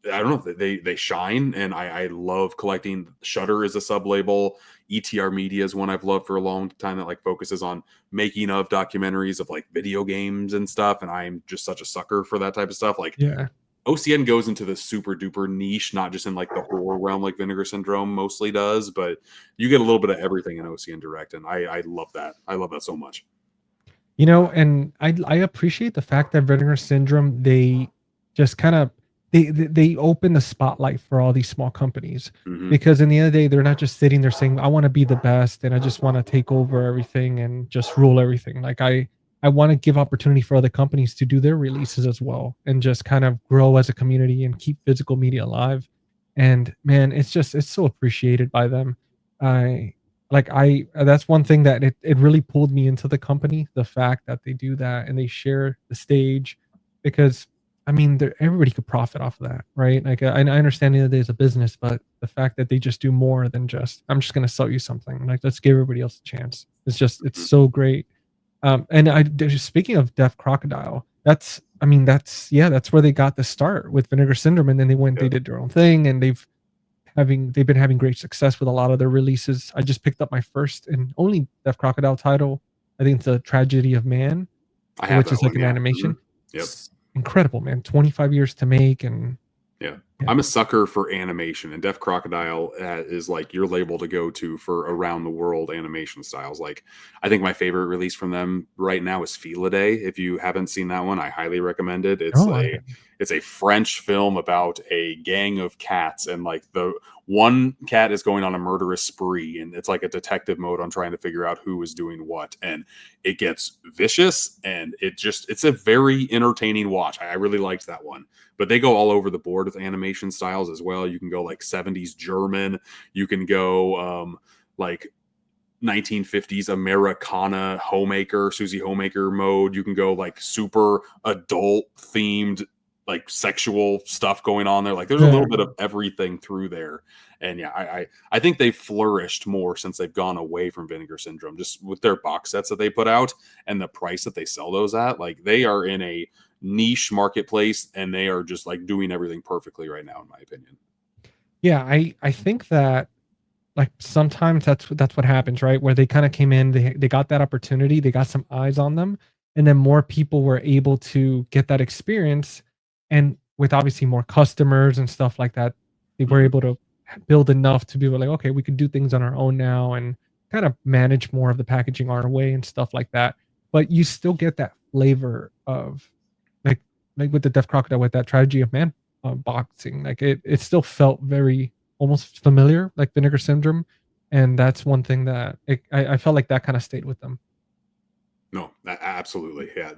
S1: I don't know, they shine, and I love collecting. Shutter is a sub label. ETR Media is one I've loved for a long time that like focuses on making of documentaries of like video games and stuff, and I'm just such a sucker for that type of stuff. Like
S2: Yeah.
S1: OCN goes into the super duper niche, not just in like the horror realm like Vinegar Syndrome mostly does, but you get a little bit of everything in OCN Direct, and I love that. I love that so much.
S2: And I appreciate the fact that Vinegar Syndrome, they just kind of they open the spotlight for all these small companies,
S1: Mm-hmm.
S2: because in the end of the day, they're not just sitting there saying, I want to be the best and I just want to take over everything and just rule everything. Like I want to give opportunity for other companies to do their releases as well and just kind of grow as a community and keep physical media alive. And man, it's so appreciated by them. I I that's one thing that it really pulled me into the company, the fact that they do that and they share the stage, because I mean, everybody could profit off of that, right? Like I understand the other day is a business, but the fact that they just do more than just, I'm just gonna sell you something. Like let's give everybody else a chance. It's so great. And just speaking of Deaf Crocodile, that's, I mean, that's where they got the start with Vinegar Syndrome, and then they
S1: Yeah.
S2: did their own thing, and they've been having great success with a lot of their releases. I just picked up my first and only Deaf Crocodile title. I think it's a Tragedy of Man,
S1: I have
S2: which
S1: that
S2: is like
S1: one.
S2: an
S1: Yeah. Mm-hmm.
S2: animation.
S1: Yep.
S2: It's incredible, man. 25 years to make, and
S1: Yeah.
S2: yeah.
S1: I'm a sucker for animation, and Deaf Crocodile is like your label to go to for around the world animation styles. Like, I think my favorite release from them right now is Feel a Day. If you haven't seen that one, I highly recommend it.
S2: Oh, I
S1: It's a French film about a gang of cats, and like the one cat is going on a murderous spree, and it's like a detective mode on trying to figure out who is doing what, and it gets vicious, and it's a very entertaining watch. I really liked that one, but they go all over the board with animation styles as well. You can go like 70s German, you can go like 1950s Americana homemaker, Susie Homemaker mode. You can go like super adult themed, like sexual stuff going on there. Like there's a
S2: yeah.
S1: little bit of everything through there. And yeah, I think they've flourished more since they've gone away from Vinegar Syndrome, just with their box sets that they put out and the price that they sell those at. Like they are in a niche marketplace, and they are just like doing everything perfectly right now, in my opinion.
S2: Yeah, I think that like sometimes that's what happens, right? Where they kind of came in, they got that opportunity, they got some eyes on them, and then more people were able to get that experience, and with obviously more customers and stuff like that, they were
S1: Mhm.
S2: able to build enough to be like, okay, we could do things on our own now and kind of manage more of the packaging our way and stuff like that. But you still get that flavor of like with the Deaf Crocodile, with that Tragedy of Man boxing, like it still felt very almost familiar, like Vinegar Syndrome, and that's one thing that I felt like that kind of stayed with them.
S1: No, absolutely, yeah.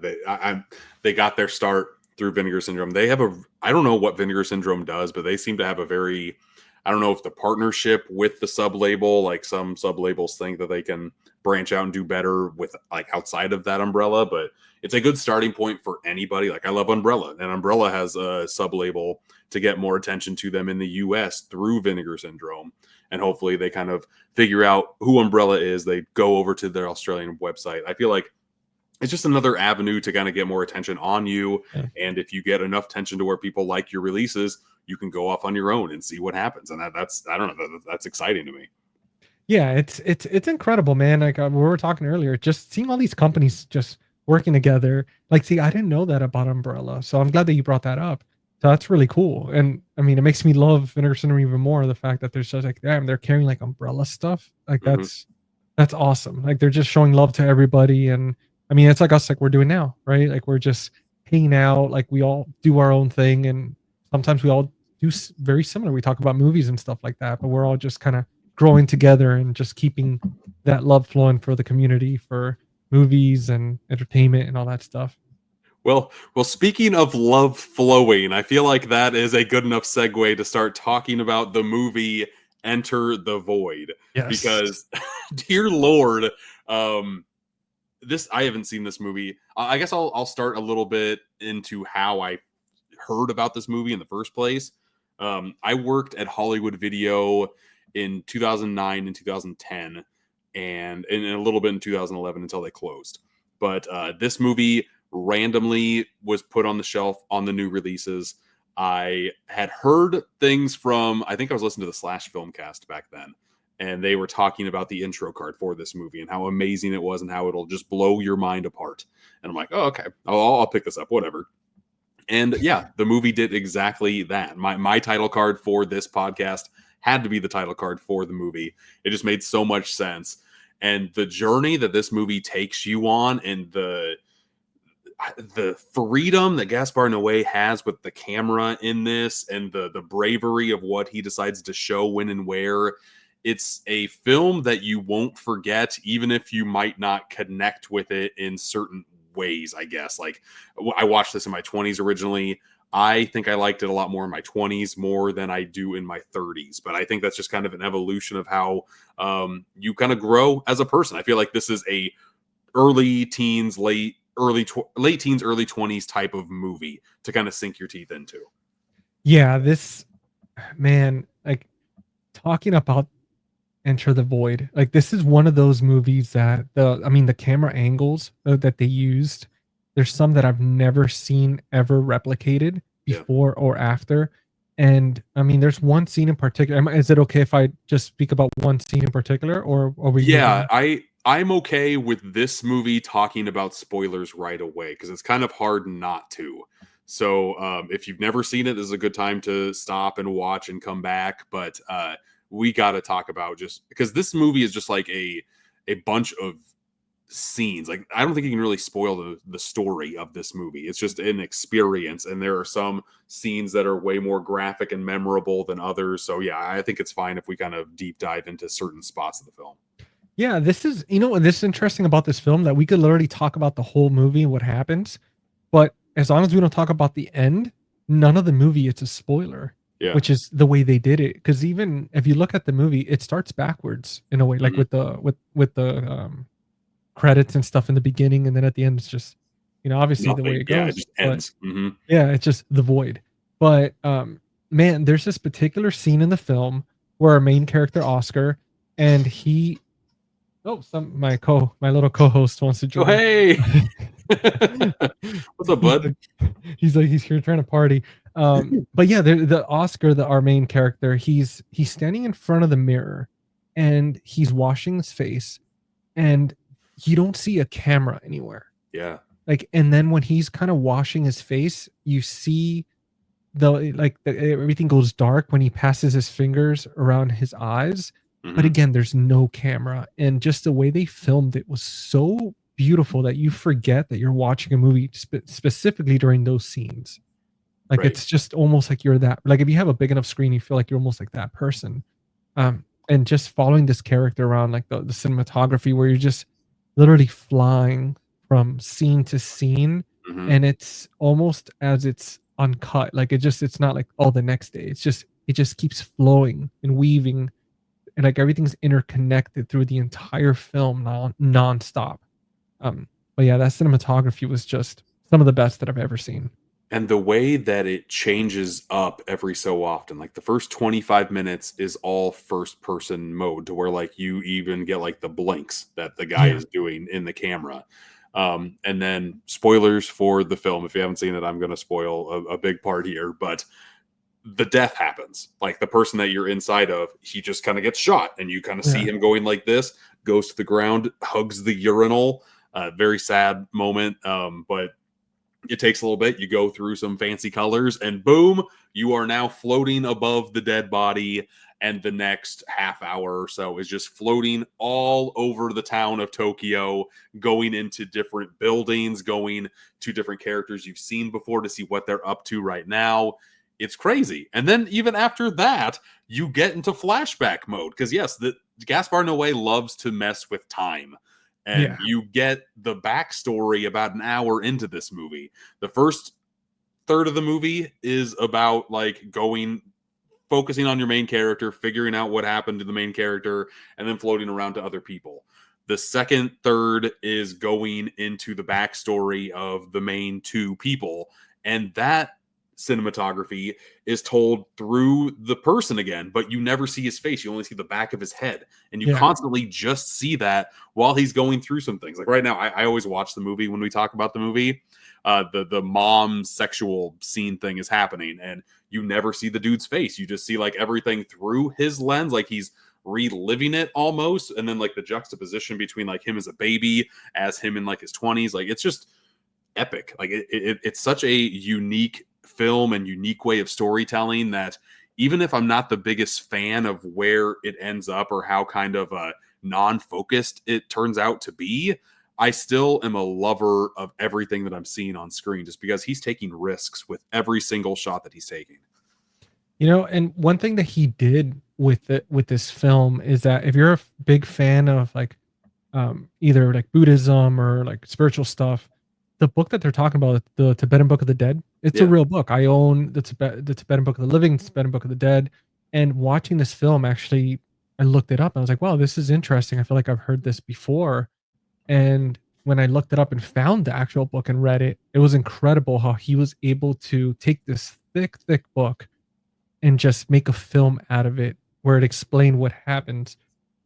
S1: They got their start through Vinegar Syndrome. They have I don't know what Vinegar Syndrome does, but they seem to have a very, I don't know if the partnership with the sub label, like some sub labels think that they can branch out and do better with like outside of that umbrella, but it's a good starting point for anybody. Like I love Umbrella, and Umbrella has a sub label to get more attention to them in the US through Vinegar Syndrome. And hopefully they kind of figure out who Umbrella is. They go over to their Australian website. I feel like it's just another avenue to kind of get more attention on you.
S2: Yeah.
S1: And if you get enough attention to where people like your releases, you can go off on your own and see what happens. And that's I don't know, that's exciting to me.
S2: Yeah, it's incredible, man. Like we were talking earlier, just seeing all these companies just working together. Like, see, I didn't know that about Umbrella, so I'm glad that you brought that up. So that's really cool, and I mean, it makes me love Vinegar Syndrome even more. The fact that there's just like, damn, they're carrying like Umbrella stuff. Like
S1: Mm-hmm.
S2: that's awesome. Like they're just showing love to everybody, and I mean, it's like us, like we're doing now, right? Like we're just hanging out, like we all do our own thing, and sometimes we all do very similar. We talk about movies and stuff like that, but we're all just kind of growing together and just keeping that love flowing for the community, for movies and entertainment and all that stuff.
S1: Well, speaking of love flowing, I feel like that is a good enough segue to start talking about the movie Enter the Void.
S2: Yes.
S1: Because, dear Lord, this I haven't seen this movie. I guess I'll start a little bit into how I heard about this movie in the first place. I worked at Hollywood Video in 2009 and 2010, and a little bit in 2011 until they closed. But this movie randomly was put on the shelf on the new releases. I had heard things from, I think I was listening to the Slash Filmcast back then, and they were talking about the intro card for this movie and how amazing it was and how it'll just blow your mind apart. And I'm like, oh, okay, I'll pick this up, whatever. And yeah, the movie did exactly that. My title card for this podcast had to be the title card for the movie. It just made so much sense. And the journey that this movie takes you on, and the freedom that Gaspar Noé has with the camera in this, and the bravery of what he decides to show when and where. It's a film that you won't forget, even if you might not connect with it in certain ways, I guess. Like, I watched this in my 20s originally. I think I liked it a lot more in my 20s more than I do in my 30s. But I think that's just kind of an evolution of how you kind of grow as a person. I feel like this is a early teens, late teens, early 20s type of movie to kind of sink your teeth into.
S2: Yeah, this, man, like talking about Enter the Void, like this is one of those movies that the camera angles that they used, there's some that I've never seen ever replicated
S1: Yeah.
S2: before or after. And I mean, there's one scene in particular. Is it okay if I just speak about one scene in particular, or are we
S1: Yeah,
S2: moving?
S1: I'm okay with this movie talking about spoilers right away because it's kind of hard not to. So if you've never seen it, this is a good time to stop and watch and come back. But we got to talk about, just because this movie is just like a bunch of scenes. Like, I don't think you can really spoil the story of this movie. It's just an experience, and there are some scenes that are way more graphic and memorable than others. So yeah, I think it's fine if we kind of deep dive into certain spots of the film.
S2: Yeah, this is, and this is interesting about this film, that we could literally talk about the whole movie and what happens, but as long as we don't talk about the end, none of the movie it's a spoiler,
S1: Yeah.
S2: which is the way they did it. Because even if you look at the movie, it starts backwards in a way, like
S1: Mhm.
S2: with the credits and stuff in the beginning, and then at the end it's just, obviously the way
S1: Nothing.
S2: it
S1: Yeah, it
S2: goes,
S1: just
S2: but
S1: ends. Hmm.
S2: yeah, it's just the void. But man, there's this particular scene in the film where our main character Oscar, and he oh, my little co-host wants to
S1: Oh,
S2: join.
S1: hey. What's up,
S2: He's
S1: bud?
S2: like he's here trying to party. But yeah, the Oscar, our main character, he's standing in front of the mirror and he's washing his face, and you don't see a camera anywhere.
S1: Yeah.
S2: Like, and then when he's kind of washing his face, you see everything goes dark when he passes his fingers around his eyes. But
S1: Hmm.
S2: again, there's no camera, and just the way they filmed it was so beautiful that you forget that you're watching a movie specifically during those scenes. Like,
S1: Right.
S2: it's just almost like you're that, like if you have a big enough screen, you feel like you're almost like that person. And just following this character around, like the cinematography, where you're just literally flying from scene to scene,
S1: Hmm.
S2: and it's almost as it's uncut. Like it's not like, oh, the next day. It just keeps flowing and weaving, and like everything's interconnected through the entire film nonstop. But yeah, that cinematography was just some of the best that I've ever seen.
S1: And the way that it changes up every so often, like the first 25 minutes is all first person mode, to where like you even get like the blinks that the guy
S2: Yeah,
S1: is doing in the camera. And then spoilers for the film. If you haven't seen it, I'm going to spoil a big part here, but the death happens. Like the person that you're inside of, he just kind of gets shot, and you kind of see
S2: yeah,
S1: him going like this, goes to the ground, hugs the urinal. Very sad moment. But it takes a little bit. You go through some fancy colors, and boom, you are now floating above the dead body. And the next half hour or so is just floating all over the town of Tokyo, going into different buildings, going to different characters you've seen before to see what they're up to right now. It's crazy. And then even after that, you get into flashback mode. Because yes, the Gaspar Noé loves to mess with time. And
S2: yeah,
S1: you get the backstory about an hour into this movie. The first third of the movie is about like going, focusing on your main character, figuring out what happened to the main character, and then floating around to other people. The second third is going into the backstory of the main two people, and that cinematography is told through the person again, but you never see his face. You only see the back of his head, and you
S2: yeah,
S1: constantly just see that while he's going through some things. Like right now, I always watch the movie when we talk about the movie. The mom sexual scene thing is happening, and you never see the dude's face. You just see like everything through his lens, like he's reliving it almost. And then like the juxtaposition between like him as a baby, as him in like his 20s, like it's just epic. Like it's such a unique film and unique way of storytelling that even if I'm not the biggest fan of where it ends up or how kind of non-focused it turns out to be, I still am a lover of everything that I'm seeing on screen, just because he's taking risks with every single shot that he's taking.
S2: you know, and one thing that he did with this film is that if you're a big fan of like either like Buddhism or like spiritual stuff, the book that they're talking about, the Tibetan Book of the Dead, it's a
S1: Yeah.
S2: real book. I own the Tibetan Book of the Living, Tibetan Book of the Dead, and watching this film, actually, I looked it up. And I was like, wow, this is interesting. I feel like I've heard this before. And when I looked it up and found the actual book and read it, it was incredible how he was able to take this thick, thick book and just make a film out of it, where it explained what happened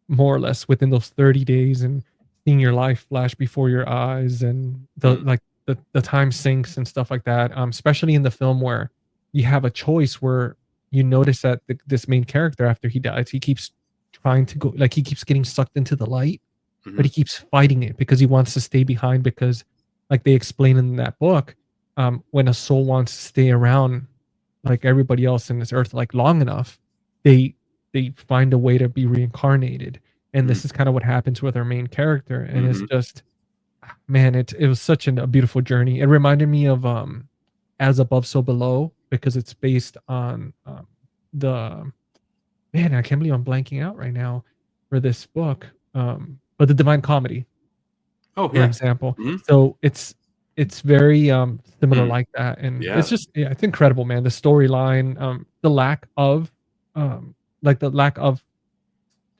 S2: more or less within those 30 days, and seeing your life flash before your eyes, and the
S1: Mm,
S2: like the time sinks and stuff like that. Especially in the film where you have a choice, where you notice that this main character, after he dies, he keeps trying to go, like he keeps getting sucked into the light, but
S1: mhm,
S2: he keeps fighting it because he wants to stay behind. Because, like they explain in that book, when a soul wants to stay around like everybody else in this earth like long enough, they they find a way to be reincarnated. And
S1: mm,
S2: this is kind of what happens with our main character. And it's
S1: mhm.
S2: just, man, it was such a beautiful journey. It reminded me of As Above So Below, because it's based on the man, I can't believe I'm blanking out right now for this book. But the Divine Comedy,
S1: Oh
S2: for
S1: yeah.
S2: example.
S1: Mhm,
S2: So it's very similar
S1: mm,
S2: like that, and it's
S1: yeah.
S2: just, yeah, it's incredible, man. The storyline, the lack of the lack of,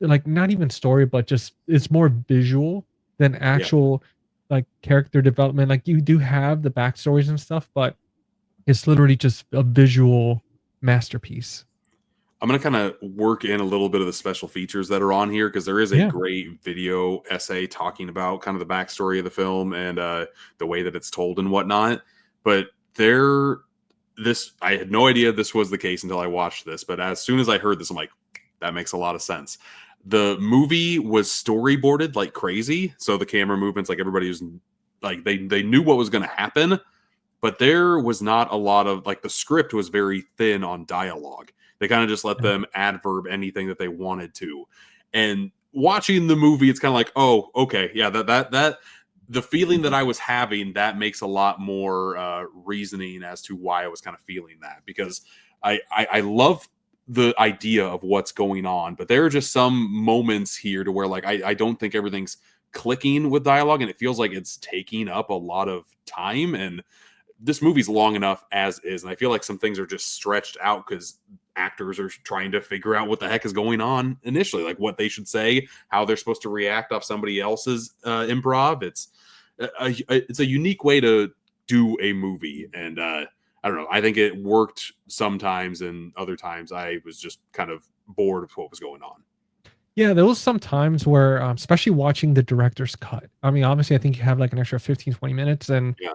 S2: like, not even story, but just it's more visual than
S1: Yeah.
S2: actual like character development. Like you do have the backstories and stuff, but it's literally just a visual masterpiece.
S1: I'm going to kind of work in a little bit of the special features that are on here, because there is a
S2: Yeah.
S1: great video essay talking about kind of the backstory of the film and the way that it's told and whatnot. But there, this, I had no idea this was the case until I watched this. But as soon as I heard this, I'm like, that makes a lot of sense. The movie was storyboarded like crazy. So the camera movements, like everybody was like, they knew what was going to happen, but there was not a lot of, like, the script was very thin on dialogue. They kind of just let
S2: Yeah.
S1: them adverb anything that they wanted to. And watching the movie, it's kind of like, oh, okay, yeah, that the feeling that I was having, that makes a lot more reasoning as to why I was kind of feeling that, because I love the idea of what's going on, but there are just some moments here to where like I don't think everything's clicking with dialogue, and it feels like it's taking up a lot of time. And this movie's long enough as is, and I feel like some things are just stretched out because actors are trying to figure out what the heck is going on initially, like what they should say, how they're supposed to react off somebody else's improv. It's a unique way to do a movie, and I don't know. I think it worked sometimes, and other times I was just kind of bored of what was going on.
S2: Yeah, there was some times where, especially watching the director's cut. I mean, obviously, I think you have like an extra 15, 20 minutes, and
S1: Yeah.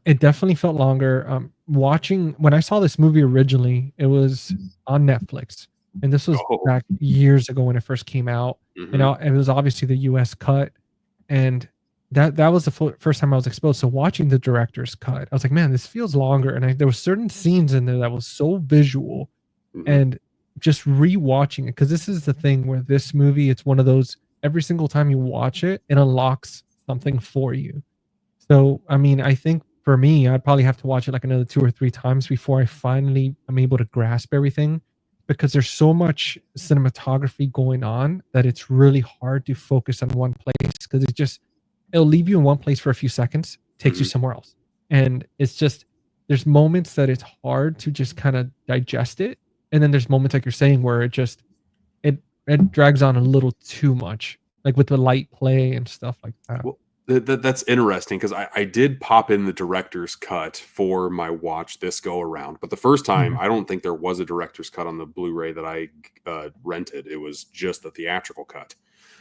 S2: it definitely felt longer. Watching when I saw this movie originally, it was on Netflix, and this was
S1: Oh.
S2: back years ago when it first came out. And
S1: Hmm.
S2: it was obviously the U.S. cut, and that was the first time I was exposed. So watching the director's cut, I was like, man, this feels longer. And there were certain scenes in there that was so visual,
S1: Hmm.
S2: and just rewatching it, because this is the thing where this movie, it's one of those every single time you watch it, it unlocks something for you. So, I mean, I think for me, I'd probably have to watch it like another 2 or 3 times before I finally am able to grasp everything, because there's so much cinematography going on that it's really hard to focus on one place, because it'll leave you in one place for a few seconds, takes you
S1: Hmm.
S2: somewhere else. And it's just there's moments that it's hard to just kinda digest it, and then there's moments like you're saying where it drags on a little too much, like with the light play and stuff like that.
S1: Well, that's interesting because I did pop in the director's cut for my watch this go around, but the first time
S2: Mhm.
S1: I don't think there was a director's cut on the Blu-ray that I rented. It was just the theatrical cut.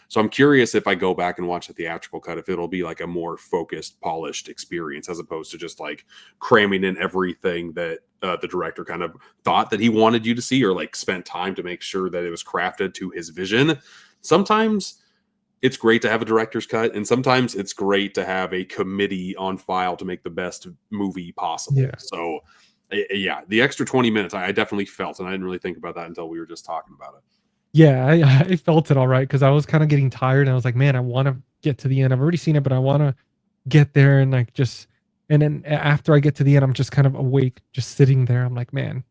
S1: So I'm curious if I go back and watch the theatrical cut, if it'll be like a more focused, polished experience as opposed to just like cramming in everything that the director kind of thought that he wanted you to see, or like spent time to make sure that it was crafted to his vision. Sometimes it's great to have a director's cut, and sometimes it's great to have a committee on file to make the best movie possible.
S2: Yeah.
S1: So, yeah, the extra 20 minutes I definitely felt, and I didn't really think about that until we were just talking about it.
S2: Yeah, I felt it alright, 'cause I was kinda getting tired, and I was like, "Man, I wanna get to the end." I've already seen it, but I wanna get there and, like, just and then after I get to the end, I'm just kind of awake, just sitting there. I'm like, "Man,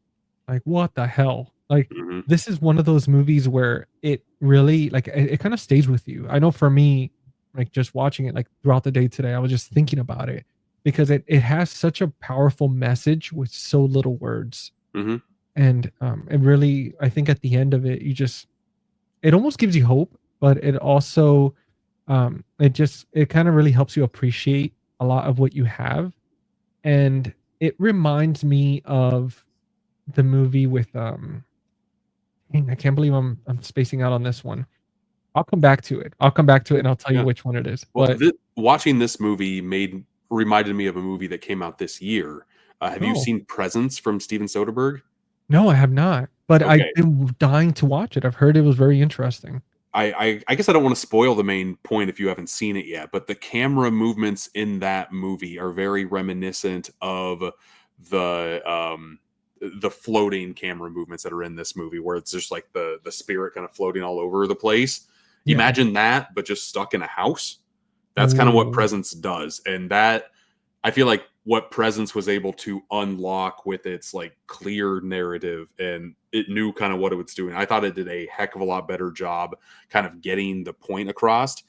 S2: like, what the hell?" Like,
S1: Hmm.
S2: this is one of those movies where it really like, it kinda stays with you. I know for me, like, just watching it, like, throughout the day today, I was just thinking about it, because it has such a powerful message with so little words.
S1: Hmm.
S2: And, it really I think at the end of it, it almost gives you hope, but it also, it kinda really helps you appreciate a lot of what you have. And it reminds me of the movie with, dang, I can't believe I'm spacing out on this one. I'll come back to it. I'll come back to it, and I'll tell you
S1: Yeah.
S2: which one it is.
S1: Well,
S2: But
S1: watching this movie reminded me of a movie that came out this year. Have you
S2: oh,
S1: seen Presence from Steven Soderbergh?
S2: no, I have not, but I've
S1: Okay.
S2: been dying to watch it. I've heard it was very interesting.
S1: I guess I don't want to spoil the main point if you haven't seen it yet, but the camera movements in that movie are very reminiscent of the um the floating camera movements that are in this movie, where it's just like the spirit kind of floating all over the place.
S2: Yeah.
S1: Imagine that, but just stuck in a house. That's kind of what
S2: Ooh,
S1: Presence does, and that I feel like what Presence was able to unlock with its like clear narrative, and it knew kind of what it was doing. I thought it did a heck of a lot better job kind of getting the point across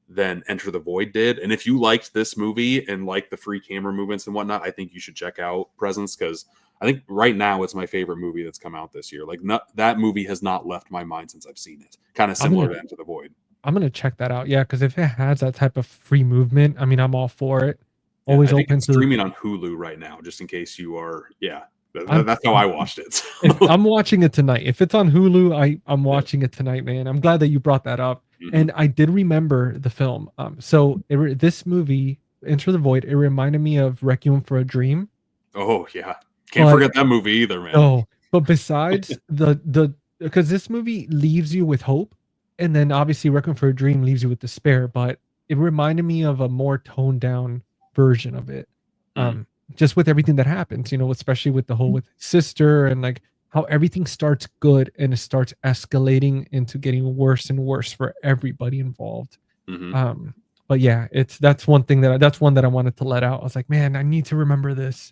S1: than Enter the Void did. And if you liked this movie and like the free camera movements and whatnot, I think you should check out Presence, because I think right now it's my favorite movie that's come out this year. Like, that movie has not left my mind since I've seen it. Kind of
S2: I'm
S1: similar
S2: gonna
S1: to Enter the Void.
S2: I'm gonna check that out. Yeah, because if it has that type of free movement, I mean, I'm all for it.
S1: Yeah,
S2: Always
S1: I think
S2: open
S1: it's
S2: to
S1: streaming on Hulu right now, just in case you are. Yeah,
S2: I'm
S1: that's how I watched it.
S2: if
S1: So,
S2: I'm watching it tonight. If it's on Hulu, I'm
S1: yeah.
S2: watching it tonight, man. I'm glad that you brought that up.
S1: Mhm.
S2: And I did remember the film. So this movie, Enter the Void, it reminded me of Requiem for a Dream,
S1: Oh yeah, can't
S2: but
S1: forget that movie either, man.
S2: no, but besides the because this movie leaves you with hope, and then obviously Requiem for a Dream leaves you with despair, but it reminded me of a more toned down version of it.
S1: Mm,
S2: Just with everything that happens, especially with the whole with his sister, and like how everything starts good and it starts escalating into getting worse and worse for everybody involved.
S1: mhm.
S2: Um, but yeah, that's one that I wanted to let out. I was like, man, I need to remember this.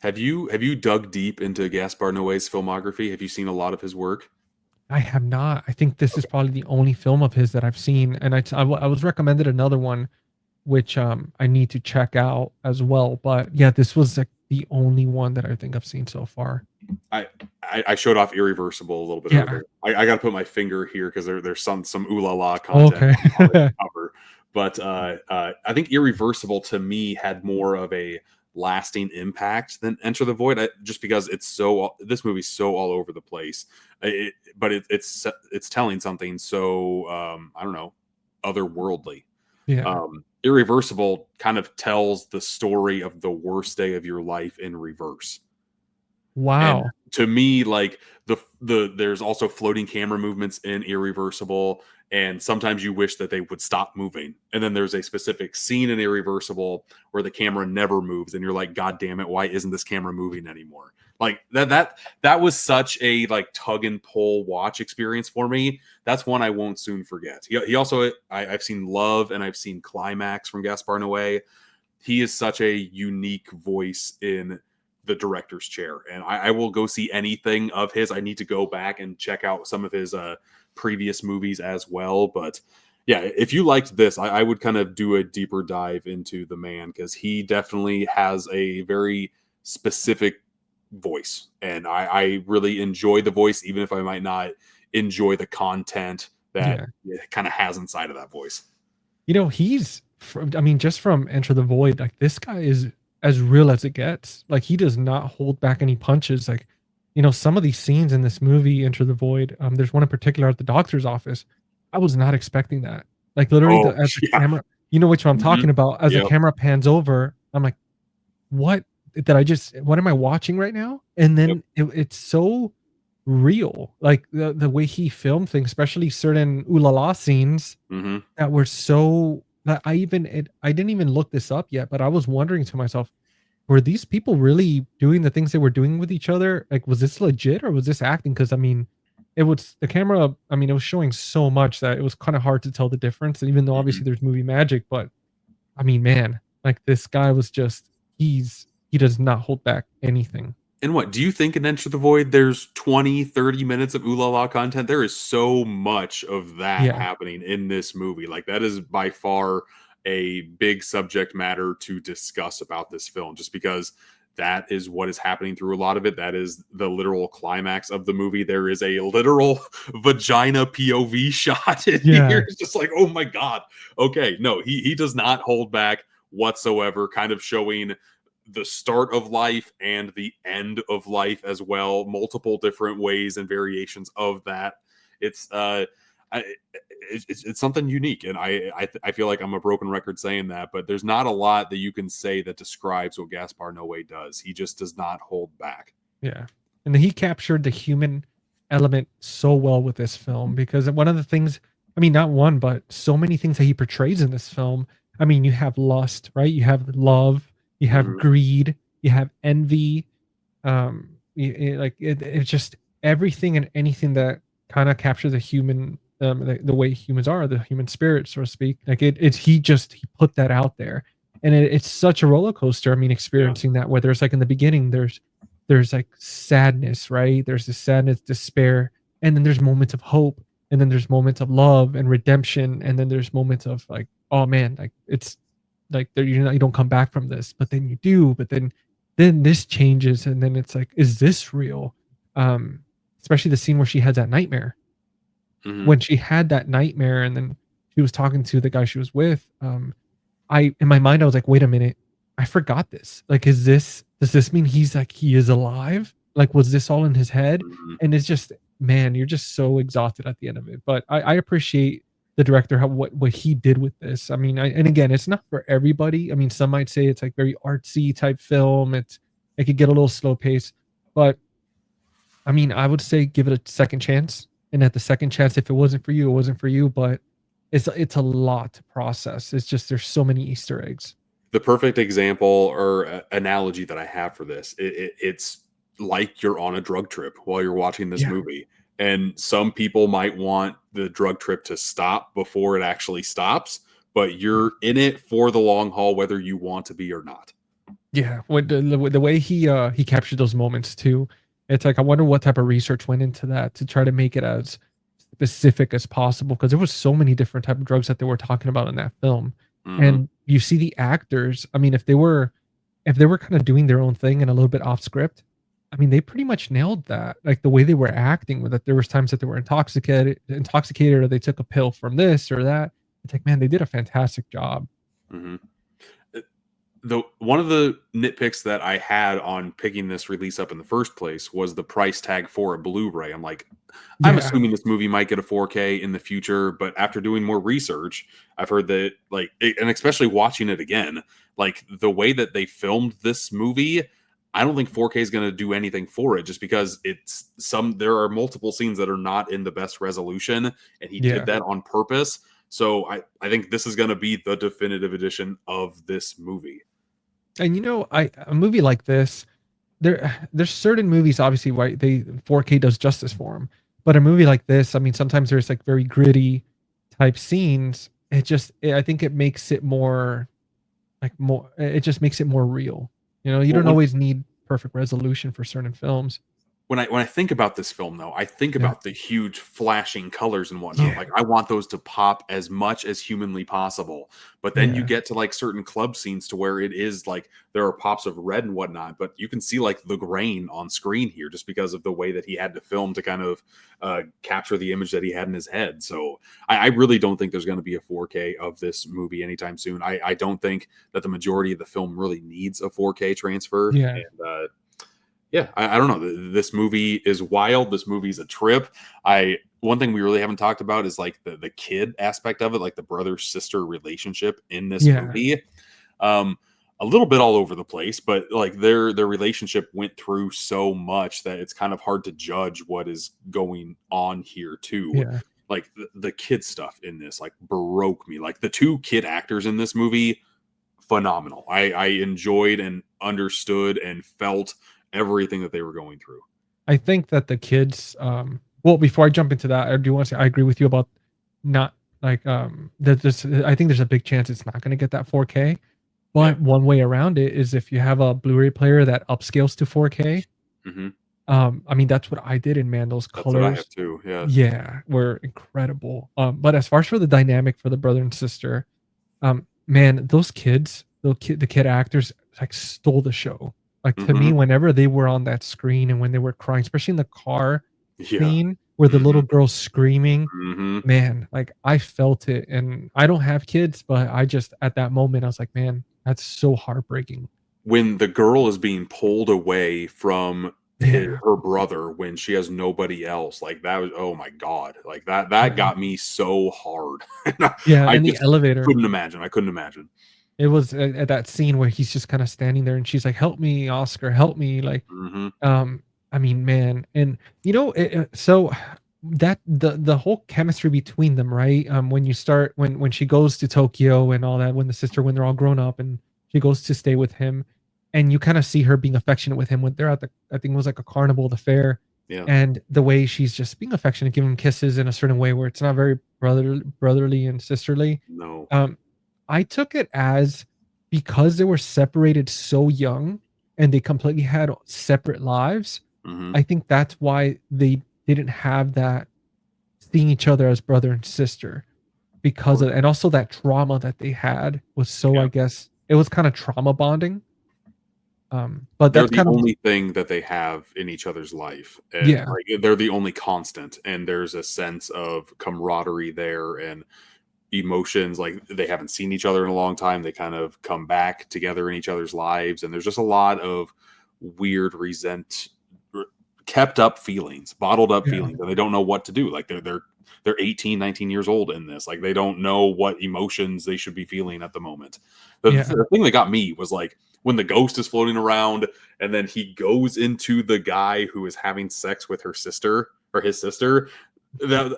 S1: Have you dug deep into Gaspar Noé's filmography? Have you seen a lot of his work?
S2: I have not. I think this is probably the only film of his that I've seen, and I was recommended another one, which, I need to check out as well, but yeah, this was, like, the only one that I think I've seen so far.
S1: I showed off Irreversible a little bit
S2: Yeah.
S1: earlier. I got to put my finger here because there's some ooh la la content
S2: Okay.
S1: on the cover. But I think Irreversible to me had more of a lasting impact than Enter the Void, just because this movie's so all over the place. It's telling something so I don't know, otherworldly.
S2: Yeah.
S1: Irreversible kind of tells the story of the worst day of your life in reverse. And
S2: Wow.
S1: to me, like there's also floating camera movements in Irreversible, and sometimes you wish that they would stop moving. And then there's a specific scene in Irreversible where the camera never moves, and you're like, God damn it, why isn't this camera moving anymore? Like that was such a like tug and pull watch experience for me. That's one I won't soon forget. He also I've seen Love and I've seen Climax from Gaspar Noé. He is such a unique voice in the director's chair, and I will go see anything of his. I need to go back and check out some of his previous movies as well. But yeah, if you liked this, I would kind of do a deeper dive into the man, because he definitely has a very specific voice, and I really enjoy the voice, even if I might not enjoy the content that
S2: Yeah.
S1: it kind of has inside of that voice.
S2: You know, he's I mean, just from Enter the Void, like this guy is as real as it gets. Like he does not hold back any punches. Like, some of these scenes in this movie, Enter the Void, there's one in particular at the doctor's office. I was not expecting that. Like literally
S1: Oh
S2: as the
S1: yeah.
S2: camera, you know which one I'm
S1: Hmm.
S2: talking about, as the
S1: Yep.
S2: camera pans over, I'm like, what am I watching right now? And
S1: Yep.
S2: then it's so real. Like the way he filmed things, especially certain ooh la la scenes
S1: Hmm.
S2: that were so that I didn't even look this up yet, but I was wondering to myself, were these people really doing the things they were doing with each other? Like, was this legit or was this acting? Because I mean, it was the camera. I mean, it was showing so much that it was kind of hard to tell the difference. And even though
S1: Hmm.
S2: obviously there's movie magic, but I mean, man, like this guy was just he does not hold back anything.
S1: And what do you think in Enter the Void? There's 20, 30 minutes of ooh la la content. There is so much of that
S2: Yeah,
S1: happening in this movie. Like, that is by far a big subject matter to discuss about this film, just because that is what is happening through a lot of it. That is the literal climax of the movie. There is a literal vagina POV shot in here.
S2: yeah,
S1: It's just like, oh my God. Okay. No, he does not hold back whatsoever, kind of showing the start of life and the end of life as well, multiple different ways and variations of that. It's I, it's something unique, and I feel like I'm a broken record saying that, but there's not a lot that you can say that describes what Gaspar Noé does. He just does not hold back.
S2: yeah. And he captured the human element so well with this film because one of the things, I mean, not one, but so many things that he portrays in this film. I mean, you have lust, right? You have love, you have
S1: Mhm.
S2: greed, you have envy. It's just everything and anything that kind of captures the human, the way humans are, the human spirit, so to speak. Like it's he put that out there, and it's such a roller coaster. I mean,
S1: Yeah.
S2: experiencing that, whether it's like in the beginning, there's like sadness, right? There's this sadness, despair, and then there's moments of hope, and then there's moments of love and redemption, and then there's moments of like, oh man, like it's like there you don't come back from this, but then you do, but then this changes, and then it's like, is this real? Um, Especially the scene where she had that nightmare.
S1: Hmm.
S2: When she had that nightmare, and then she was talking to the guy she was with, I in my mind I was like, wait a minute, I forgot this. Like, does this mean he is alive? Like, was this all in his head?
S1: Hmm.
S2: And it's just, man, you're just so exhausted at the end of it. But I appreciate the director, how what he did with this. I mean, and again, it's not for everybody. I mean, some might say it's like very artsy type film. It could get a little slow pace, but I mean, I would say give it a second chance. And at the second chance, if it wasn't for you, it wasn't for you. But it's a lot to process. It's just there's so many Easter eggs.
S1: The perfect example or analogy that I have for this, it's like you're on a drug trip while you're watching this
S2: Yeah.
S1: movie. And some people might want the drug trip to stop before it actually stops, but
S2: Yeah.
S1: you're in it for the long haul, whether you want to be or not.
S2: Yeah, with the way he captured those moments too. It's like, I wonder what type of research went into that to try to make it as specific as possible, because there was so many different type of drugs that they were talking about in that film.
S1: Hmm.
S2: And you see the actors, I mean, if they were kind of doing their own thing and a little bit off script, I mean, they pretty much nailed that. Like the way they were acting with it, there was times that they were intoxicated, or they took a pill from this or that. It's like, man, they did a fantastic job.
S1: Hmm. The one of the nitpicks that I had on picking this release up in the first place was the price tag for a Blu-ray. I'm like, I'm
S2: Yeah,
S1: assuming this movie might get a 4K in the future, but after doing more research, I've heard that and especially watching it again, like the way that they filmed this movie, I don't think 4K is going to do anything for it, just because there are multiple scenes that are not in the best resolution, and he did
S2: yeah.
S1: that on purpose. So I think this is going to be the definitive edition of this movie.
S2: And I a movie like this, there's certain movies obviously why they 4K does justice for them. But a movie like this, I mean, sometimes there's like very gritty type scenes. I think it makes it more it just makes it more real. You
S1: Well,
S2: don't always need perfect resolution for certain films.
S1: when I think about this film, though, I think
S2: Yeah.
S1: about the huge flashing colors and whatnot.
S2: Yeah.
S1: Like, I want those to pop as much as humanly possible. But then you
S2: Yeah.
S1: get to like certain club scenes to where it is like there are pops of red and whatnot, but you can see like the grain on screen here just because of the way that he had to film to kind of capture the image that he had in his head. So I really don't think there's going to be a 4K of this movie anytime soon. I don't think that the majority of the film really needs a 4K transfer.
S2: Yeah.
S1: And yeah, I don't know. This movie is wild. This movie's a trip. I One thing we really haven't talked about is like the kid aspect of it, like the brother sister relationship in this
S2: Yeah.
S1: movie. Um, a little bit all over the place, but like their relationship went through so much that it's kind of hard to judge what is going on here too.
S2: Yeah.
S1: Like the kid stuff in this like broke me. Like the two kid actors in this movie, phenomenal. I enjoyed and understood and felt everything that they were going through.
S2: I think that the kids, well, before I jump into that, I do want to say I agree with you about not like that this I think there's a big chance it's not going to get that 4K.
S1: Yeah.
S2: But one way around it is if you have a Blu-ray player that upscales to 4K.
S1: Hmm.
S2: I mean, that's what I did, and man, those
S1: That's what I have
S2: colors,
S1: too. Yeah.
S2: yeah, were incredible. But as far as for the dynamic for the brother and sister, man, those kids, the kid actors like stole the show. Like to me,
S1: Hmm.
S2: whenever they were on that screen and when they were crying, especially in the car
S1: Yeah.
S2: scene where the
S1: Hmm.
S2: little girl's screaming,
S1: Hmm.
S2: man, like I felt it. And I don't have kids, but I just at that moment I was like, man, that's so heartbreaking.
S1: When the girl is being pulled away from
S2: Yeah,
S1: her brother when she has nobody else, like that was, oh my god, like that
S2: yeah,
S1: got me so hard.
S2: yeah.
S1: I
S2: And the
S1: just
S2: elevator.
S1: couldn't imagine. I couldn't imagine.
S2: It was at that scene where he's just kinda standing there and she's like, "Help me, Oscar, help me," like,
S1: Hmm.
S2: I mean, man, and, so that the whole chemistry between them, right? When you start when she goes to Tokyo and all that, when they're all grown up and she goes to stay with him, and you kinda see her being affectionate with him when they're at I think it was like a carnival, the fair,
S1: Yeah.
S2: and the way she's just being affectionate, giving him kisses in a certain way where it's not very brotherly and sisterly.
S1: No.
S2: Um, I took it as because they were separated so young and they completely had separate lives,
S1: Hmm.
S2: I think that's why they didn't have that seeing each other as brother and sister because of, and also that trauma that they had was so,
S1: Yeah.
S2: I guess it was kind of trauma bonding. But
S1: They're
S2: that's
S1: the
S2: kind of,
S1: only thing that they have in each other's life, and
S2: yeah,
S1: like they're the only constant, and there's a sense of camaraderie there and emotions. Like they haven't seen each other in a long time, they kind of come back together in each other's lives, and there's just a lot of weird kept up feelings, bottled up
S2: yeah,
S1: feelings, and they don't know what to do. Like they're 18, 19 years old in this. Like they don't know what emotions they should be feeling at the moment.
S2: yeah,
S1: The thing that got me was like when the ghost is floating around and then he goes into the guy who is having sex with her sister or his sister. That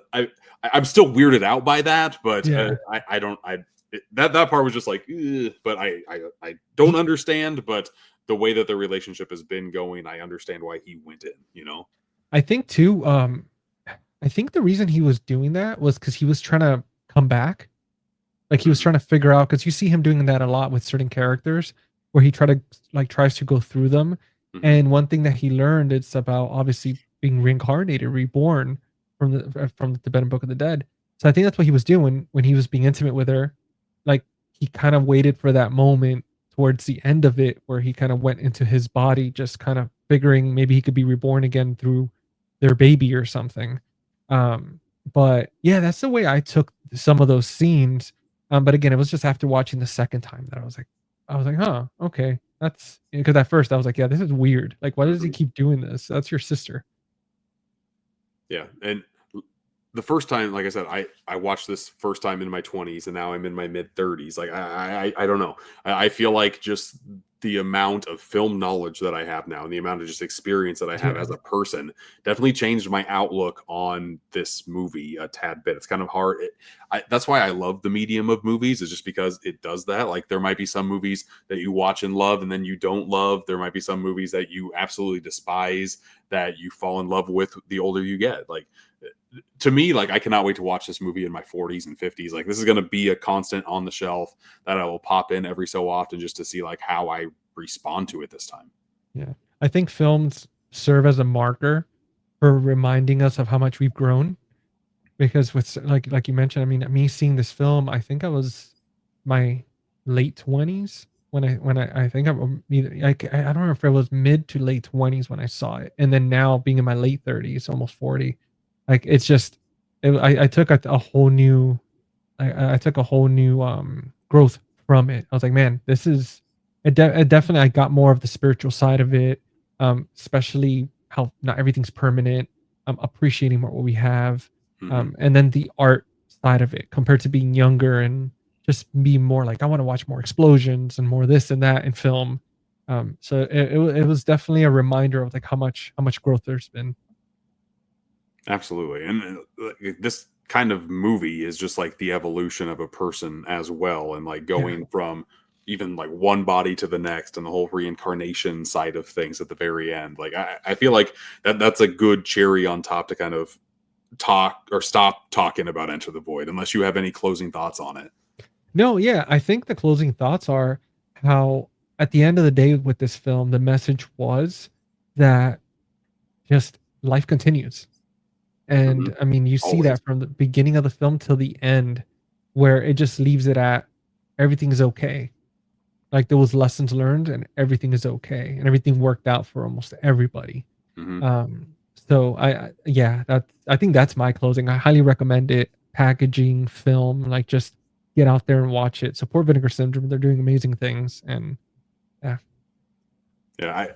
S1: I'm still weirded out by that, but
S2: yeah.
S1: I don't that part was just like, "Ugh," but I don't understand, but the way that the relationship has been going, I understand why he went in, you know?
S2: I think too, I think the reason he was doing that was because he was trying to come back. Like, he was
S1: Mhm.
S2: trying to figure out, because you see him doing that a lot with certain characters, where he tries to go through them,
S1: Hmm.
S2: And one thing that he learned, it's about obviously being reincarnated, reborn from the Tibetan Book of the Dead. So I think that's what he was doing when he was being intimate with her. Like he kind of waited for that moment towards the end of it where he kind of went into his body, just kind of figuring maybe he could be reborn again through their baby or something. Um, but yeah, that's the way I took some of those scenes. But again, it was just after watching the second time that I was like, huh, okay. That's because at first I was like, yeah, this is weird. Like, why does he
S1: Hmm.
S2: keep doing this? That's your sister.
S1: Yeah, and the first time, like I said, I watched this first time in my 20s, and now I'm in my mid 30s. Like I don't know. I feel like just the amount of film knowledge that I have now, and the amount of just experience that I have
S2: Yeah.
S1: as a person, definitely changed my outlook on this movie a tad bit. It's kind of hard. That's why I love the medium of movies, is just because it does that. Like there might be some movies that you watch and love, and then you don't love. There might be some movies that you absolutely despise that you fall in love with the older you get. Like to me, like I cannot wait to watch this movie in my 40s and 50s. Like this is going to be a constant on the shelf that I will pop in every so often just to see like how I respond to it this time.
S2: Yeah. I think films serve as a marker for reminding us of how much we've grown. Because with like you mentioned, I mean, me seeing this film, I think I was my late 20s when I think I'm either like I don't know if it was mid to late 20s when I saw it, and then now being in my late 30s, almost 40, like it's just I took a whole new I took a whole new growth from it. I was like, man, this is it definitely I got more of the spiritual side of it, especially how not everything's permanent, appreciating more what we have,
S1: Hmm.
S2: and then the art side of it compared to being younger and just be more like I want to watch more explosions and more this and that in film. So it was definitely a reminder of like how much growth there's been.
S1: Absolutely. And this kind of movie is just like the evolution of a person as well. And like
S2: Yeah.
S1: going from even like one body to the next and the whole reincarnation side of things at the very end. Like I feel like that's a good cherry on top to kind of talk or stop talking about Enter the Void, unless you have any closing thoughts on it.
S2: No, yeah, I think the closing thoughts are how at the end of the day with this film, the message was that just life continues.
S1: Hmm.
S2: And I mean, you see
S1: Always.
S2: that from the beginning of the film till the end, where it just leaves it at everything is okay. Like there was lessons learned and everything is okay. And everything worked out for almost everybody.
S1: Hmm.
S2: So yeah, I think that's my closing. I highly recommend it. Packaging, film, like just get out there and watch it. Support Vinegar Syndrome. They're doing amazing things. And yeah,
S1: Yeah,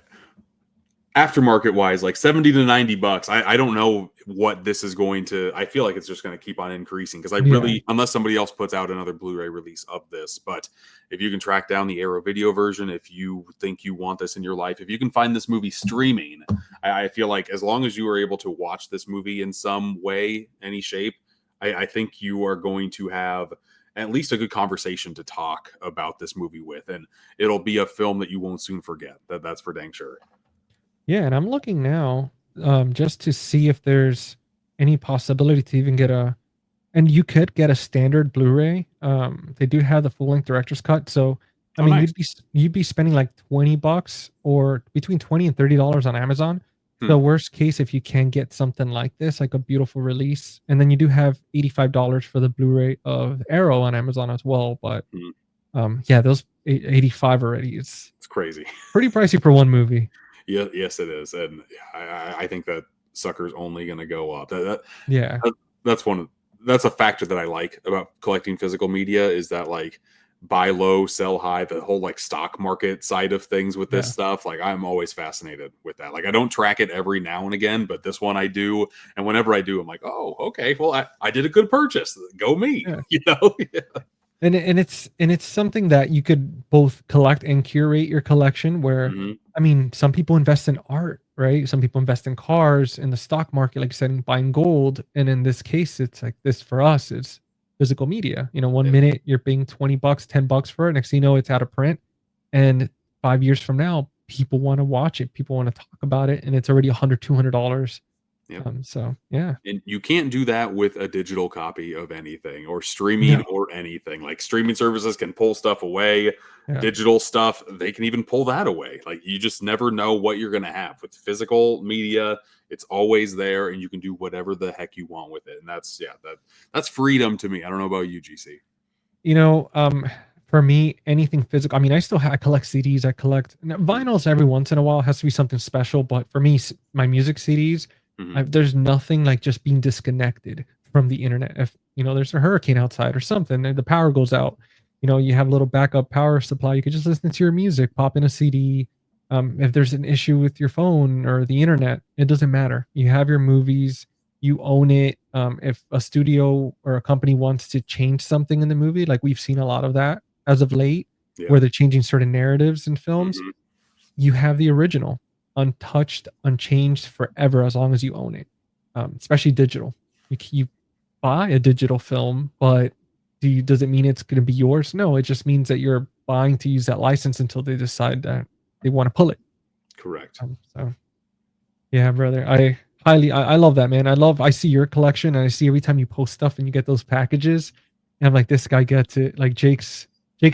S1: aftermarket wise, like 70 to 90 bucks. I don't know what this is going to. I feel like it's just going to keep on increasing because I
S2: yeah,
S1: really, unless somebody else puts out another Blu-ray release of this, but if you can track down the Arrow video version, if you think you want this in your life, if you can find this movie streaming, I feel like as long as you are able to watch this movie in some way, any shape, I think you are going to have at least a good conversation to talk about this movie with, and it'll be a film that you won't soon forget. That's for dang sure.
S2: yeah. And I'm looking now, just to see if there's any possibility to even get a. And you could get a standard Blu-ray. They do have the full-length director's cut. So, I
S1: Oh,
S2: mean,
S1: nice.
S2: you'd be spending like $20 or between 20 and $30 on Amazon.
S1: Hmm.
S2: So, worst case, if you can get something like this, like a beautiful release, and then you do have $85 for the Blu-ray of Arrow on Amazon as well. But
S1: Hmm.
S2: yeah, those 85 already is
S1: It's crazy.
S2: pretty pricey for one movie.
S1: Yeah, yes, it is, and I think that sucker's only going to go up.
S2: Yeah,
S1: That that's one. That's a factor that I like about collecting physical media is that like buy low, sell high, the whole like stock market side of things with this
S2: yeah,
S1: stuff. Like I'm always fascinated with that. Like I don't track it every now and again, but this one I do, and whenever I do, I'm like, oh, okay, well I did a good purchase. Go me,
S2: yeah.
S1: you know.
S2: And it's something that you could both collect and curate your collection where
S1: Hmm.
S2: I mean, some people invest in art, right? Some people invest in cars, in the stock market, like you said, in buying gold. And in this case, it's like this for us is physical media. You know, one
S1: Yeah,
S2: minute you're paying $20, $10 for it. Next thing you know, it's out of print. And 5 years from now, people want to watch it. People want to talk about it. And it's already $100, $200.
S1: Yep.
S2: So yeah.
S1: And you can't do that with a digital copy of anything or streaming
S2: No.
S1: or anything. Like streaming services can pull stuff away,
S2: Yeah.
S1: digital stuff, they can even pull that away. Like you just never know what you're going to have with physical media. It's always there and you can do whatever the heck you want with it. And that's freedom to me. I don't know about you, GC.
S2: You know, for me, anything physical. I mean, I collect CDs. I collect vinyls every once in a while. It has to be something special. But for me, my music CDs,
S1: Mm-hmm.
S2: there's nothing like just being disconnected from the internet. If there's a hurricane outside or something, and the power goes out, you have a little backup power supply. You could just listen to your music, pop in a CD. If there's an issue with your phone or the internet, it doesn't matter. You have your movies, you own it. If a studio or a company wants to change something in the movie, like we've seen a lot of that as of late,
S1: Yeah.
S2: where they're changing certain narratives in films,
S1: Mm-hmm.
S2: you have the original, untouched, unchanged forever as long as you own it. Especially digital. You buy a digital film, but does it mean it's going to be yours? No, it just means that you're buying to use that license until they decide that they want to pull it.
S1: Correct.
S2: So yeah, brother. I love that, man. I see your collection and I see every time you post stuff and you get those packages. And I'm like, this guy gets it. Like Jake's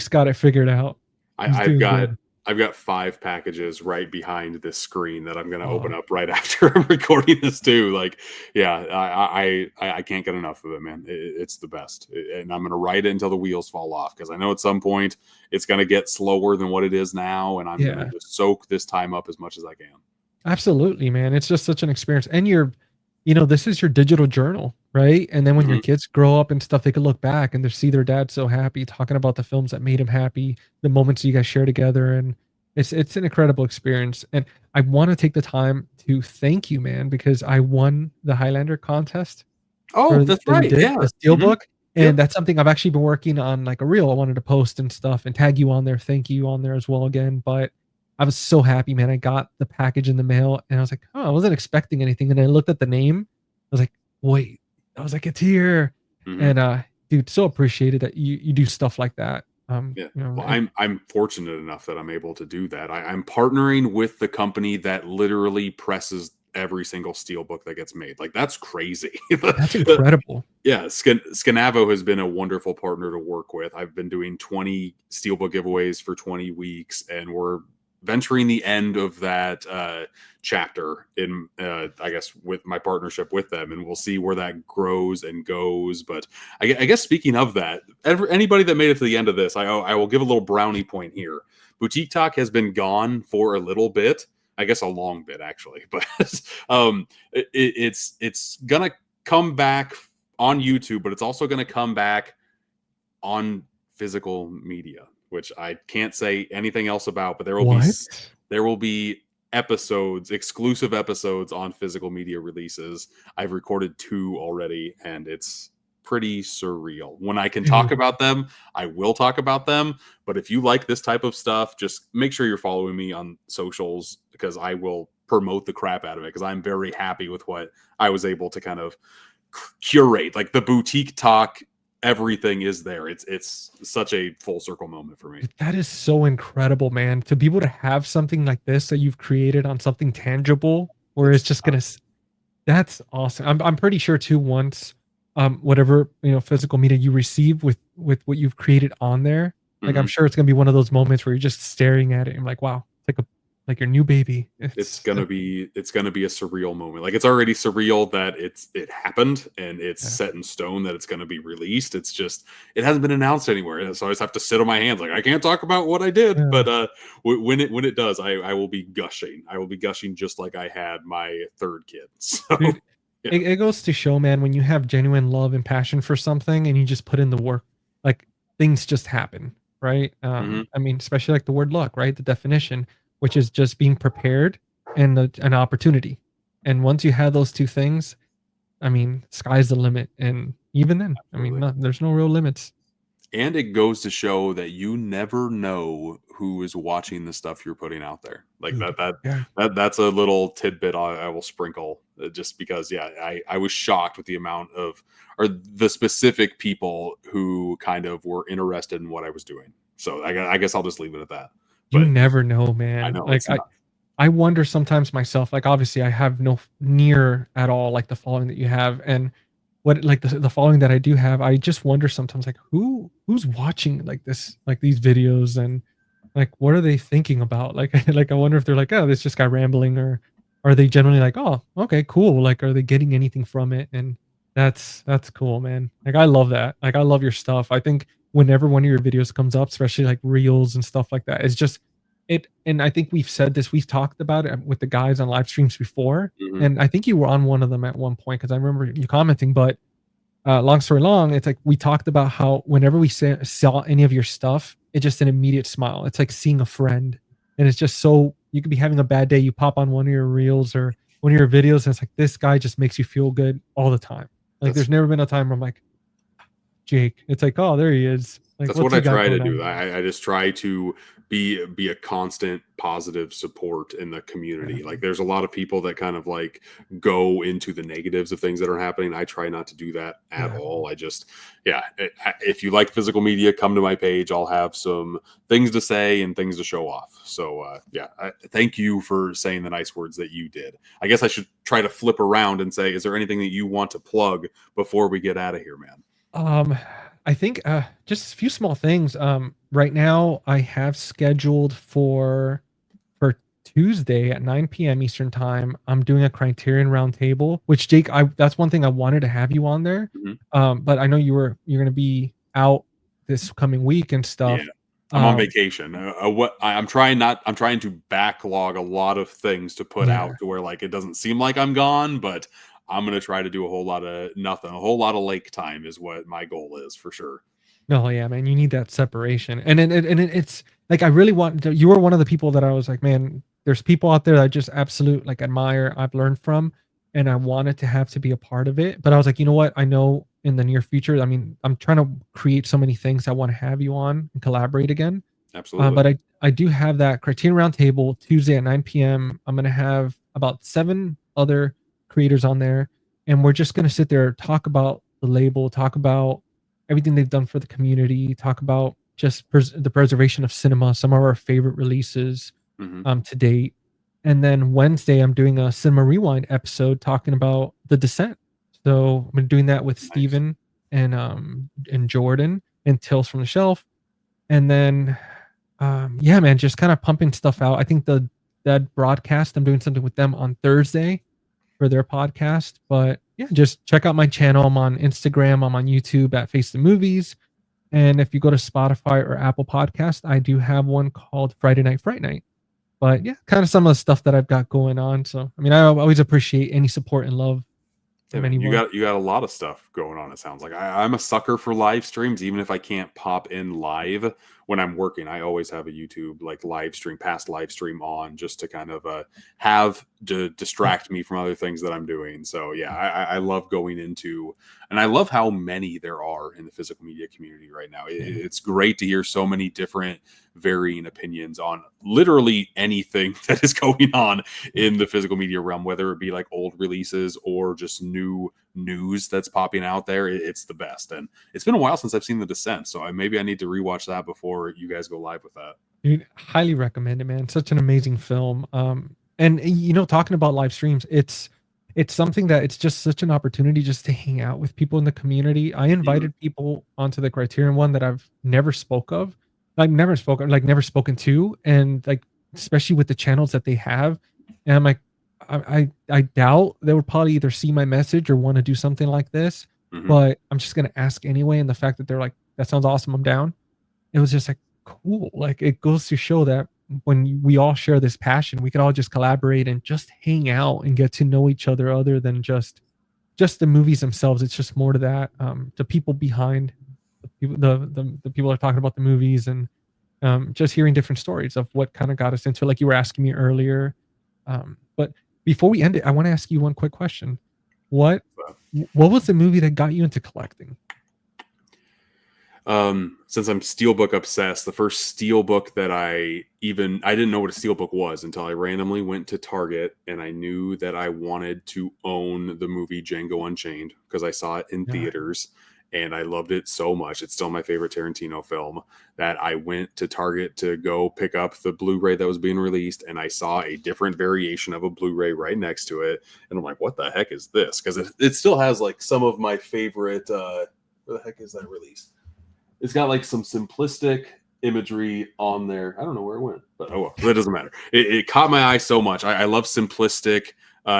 S2: got it figured out. He's
S1: I've
S2: doing
S1: got
S2: good.
S1: I've got 5 packages right behind this screen that I'm gonna open
S2: Oh,
S1: up right after I'm recording this too. Like, yeah, I can't get enough of it, man. It's the best, and I'm gonna ride it until the wheels fall off because I know at some point it's gonna get slower than what it is now, and I'm gonna
S2: yeah.
S1: just soak this time up as much as I can.
S2: Absolutely, man. It's just such an experience. And this is your digital journal, right? And then when your
S1: Mhm.
S2: kids grow up and stuff, they could look back and they see their dad so happy talking about the films that made him happy, the moments you guys share together. And it's an incredible experience. And I want to take the time to thank you, man, because I won the Highlander contest
S1: Oh,
S2: or
S1: that's
S2: that you
S1: right.
S2: did,
S1: Yeah.
S2: the
S1: Hmm.
S2: steelbook, and
S1: Yep.
S2: that's something I've actually been working on, like a reel I wanted to post and stuff and tag you on there, thank you on there as well again, but I was so happy, man. I got the package in the mail and I was like, "Oh, I wasn't expecting anything," and I looked at the name. I was like, "Wait." I was like, "It's here."
S1: Hmm.
S2: And, dude, so appreciated that you do stuff like that.
S1: Yeah. Well, I'm fortunate enough that I'm able to do that. I'm partnering with the company that literally presses every single steelbook that gets made. Like that's crazy.
S2: that's incredible.
S1: Yeah, Scanavo has been a wonderful partner to work with. I've been doing 20 steelbook giveaways for 20 weeks, and we're venturing the end of that chapter in, I guess, with my partnership with them, and we'll see where that grows and goes. But I guess speaking of that, anybody that made it to the end of this, I will give a little brownie point here. Boutique Talk has been gone for a little bit. I guess a long bit actually, but it's gonna come back on YouTube, but it's also going to come back on physical media, which I can't say anything else about. But
S2: What?
S1: there will be episodes, exclusive episodes on physical media releases. I've recorded 2 already, and it's pretty surreal. When I can talk
S2: Dude,
S1: about them, I will talk about them. But if you like this type of stuff, just make sure you're following me on socials because I will promote the crap out of it because I'm very happy with what I was able to kind of curate. Like the boutique talk, everything is there. It's such a full circle moment for me.
S2: that is so incredible, man, to be able to have something like this that you've created on something tangible where
S1: It's
S2: it's just gonna that's awesome. I'm pretty sure too once, whatever, physical media you receive with what you've created on there, like, I'm
S1: mhm.
S2: sure it's gonna be one of those moments where you're just staring at it and like, "Wow, it's like your new baby."
S1: It's gonna be a surreal moment. Like it's already surreal that it happened and it's
S2: Yeah,
S1: set in stone that it's gonna be released. It's just it hasn't been announced anywhere, so I just have to sit on my hands like I can't talk about what I did.
S2: yeah.
S1: But when it does, I will be gushing. I will be gushing just like I had my 3rd kid. So
S2: Dude,
S1: yeah.
S2: it goes to show, man, when you have genuine love and passion for something and you just put in the work, like, things just happen, right?
S1: Mhm.
S2: I mean, especially like the word luck, right? The definition, which is just being prepared and an opportunity. And once you have those 2 things, I mean, sky's the limit. And even then, I mean,
S1: Absolutely.
S2: there's no real limits.
S1: And it goes to show that you never know who is watching the stuff you're putting out there. Like
S2: Dude, yeah.
S1: that's a little tidbit I will sprinkle just because yeah, I was shocked with the amount of or the specific people who kind of were interested in what I was doing. So I guess I'll just leave it at that.
S2: You
S1: But
S2: never know,
S1: I
S2: man.
S1: know
S2: Like,
S1: it's nuts.
S2: I wonder sometimes myself, like obviously I have no near at all like the following that you have, and what like the following that I do have, I just wonder sometimes like who's watching like this like these videos, and like what are they thinking about? Like like I wonder if they're like, oh, this just guy rambling, or are they generally like, oh, okay, cool. Like are they getting anything from it? And that's cool, man. Like I love that. Like I love your stuff. I think whenever one of your videos comes up, especially like reels and stuff like that, it's just it, and I think we've said this, we've talked about it with the guys on live streams before,
S1: Hmm.
S2: and I think you were on one of them at one point because I remember you commenting. But long story long, it's like we talked about how whenever we saw any of your stuff, it's just an immediate smile. It's like seeing a friend, and it's just so you could be having a bad day, you pop on one of your reels or one of your videos, and it's like this guy just makes you feel good all the time. Like
S1: That's
S2: there's never been a time where I'm like Jake. It's like, oh, there he is. Like,
S1: That's what
S2: what's
S1: I
S2: he got
S1: try to
S2: going
S1: do.
S2: on?
S1: I just try to be a constant positive support in the
S2: Yeah.
S1: community. Like there's a lot of people that kind of like go into the negatives of things that are happening. I try not to do that at
S2: Yeah.
S1: all. I just yeah, if you like physical media, come to my page. I'll have some things to say and things to show off. So yeah, thank you for saying the nice words that you did. I guess I should try to flip around and say, is there anything that you want to plug before we get out of here, man?
S2: Um, I think just a few small things. Right now I have scheduled for Tuesday at 9 p.m. Eastern time. I'm doing a Criterion roundtable, which Jake, I that's one thing I wanted to have you on there.
S1: Mhm.
S2: But I know you're gonna be out this coming week and
S1: Yeah.
S2: stuff.
S1: I'm on
S2: Um,
S1: vacation. What I'm trying not I'm trying to backlog a lot of things to put out
S2: yeah.
S1: to where like it doesn't seem like I'm gone, but I'm gonna try to do a whole lot of nothing. A whole lot of lake time is what my goal is for sure.
S2: No, yeah, man, you need that separation, and it's like I really want. You were one of the people that I was like, man, there's people out there that I just absolute like admire. I've learned from, and I wanted to have to be a part of it. But I was like, you know what? I know in the near future. I mean, I'm trying to create so many things. I want to have you on and collaborate again.
S1: Absolutely.
S2: But I do have that Criterion Roundtable Tuesday at 9 p.m. I'm gonna have about 7 other creators on there, and we're just gonna sit there, talk about the label, talk about everything they've done for the community, talk about just the preservation of cinema, some of our favorite releases
S1: Hmm.
S2: to date. And then Wednesday, I'm doing a Cinema Rewind episode talking about The Descent. So I'm doing that with
S1: Nice.
S2: Steven and Jordan and Tales from the Shelf. And then yeah, man, just kind of pumping stuff out. I think the that broadcast, I'm doing something with them on Thursday for their podcast. But yeah, just check out my channel. I'm on Instagram. I'm on YouTube at Face the Movies. And if you go to Spotify or Apple Podcast, I do have one called Friday Night Fright Night. But yeah, kind of some of the stuff that I've got going on. So I mean, I always appreciate any support and love
S1: Yeah,
S2: from
S1: man,
S2: anyone.
S1: you got a lot of stuff going on. It sounds like I'm a sucker for live streams, even if I can't pop in live when I'm working. I always have a YouTube like past live stream on just to kind of have to distract me from other things that I'm doing. So yeah, I love going into, and I love how many there are in the physical media community right now.
S2: Yeah.
S1: It's great to hear so many different varying opinions on literally anything that is going on in the physical media realm, whether it be like old releases or just new news that's popping out there. It's the best. And it's been a while since I've seen The Descent. So maybe I need to rewatch that before you guys go live with that.
S2: Dude, highly recommend it, man. Such an amazing film. And you know, talking about live streams, it's something that it's just such an opportunity just to hang out with people in the community. I
S1: Mhm.
S2: invited people onto the Criterion one that I've never spoke of, like never spoken to, and like especially with the channels that they have. And I'm like, I doubt they would probably either see my message or want to do something like this,
S1: Mhm.
S2: but I'm just gonna ask anyway. And the fact that they're like, that sounds awesome, I'm down, it was just like cool. Like it goes to show that when we all share this passion, we could all just collaborate and just hang out and get to know each other than just the movies themselves. It's just more to that. The people behind the people, the people that are talking about the movies, and just hearing different stories of what kind of got us into it, like you were asking me earlier. But before we end it, I want to ask you one quick question. What
S1: So,
S2: what was the movie that got you into collecting?
S1: since I'm steelbook obsessed, the first steelbook that I didn't know what a steelbook was until I randomly went to Target and I knew that I wanted to own the movie Django Unchained because I saw it in
S2: Yeah.
S1: theaters and I loved it so much. It's still my favorite Tarantino film that I went to Target to go pick up the Blu-ray that was being released, and I saw a different variation of a Blu-ray right next to it, and I'm like, what the heck is this? Because it still has like some of my favorite where the heck is that release? It's got like some simplistic imagery on there. I don't know where it went, but oh well, that doesn't matter. It caught my eye so much. I love simplistic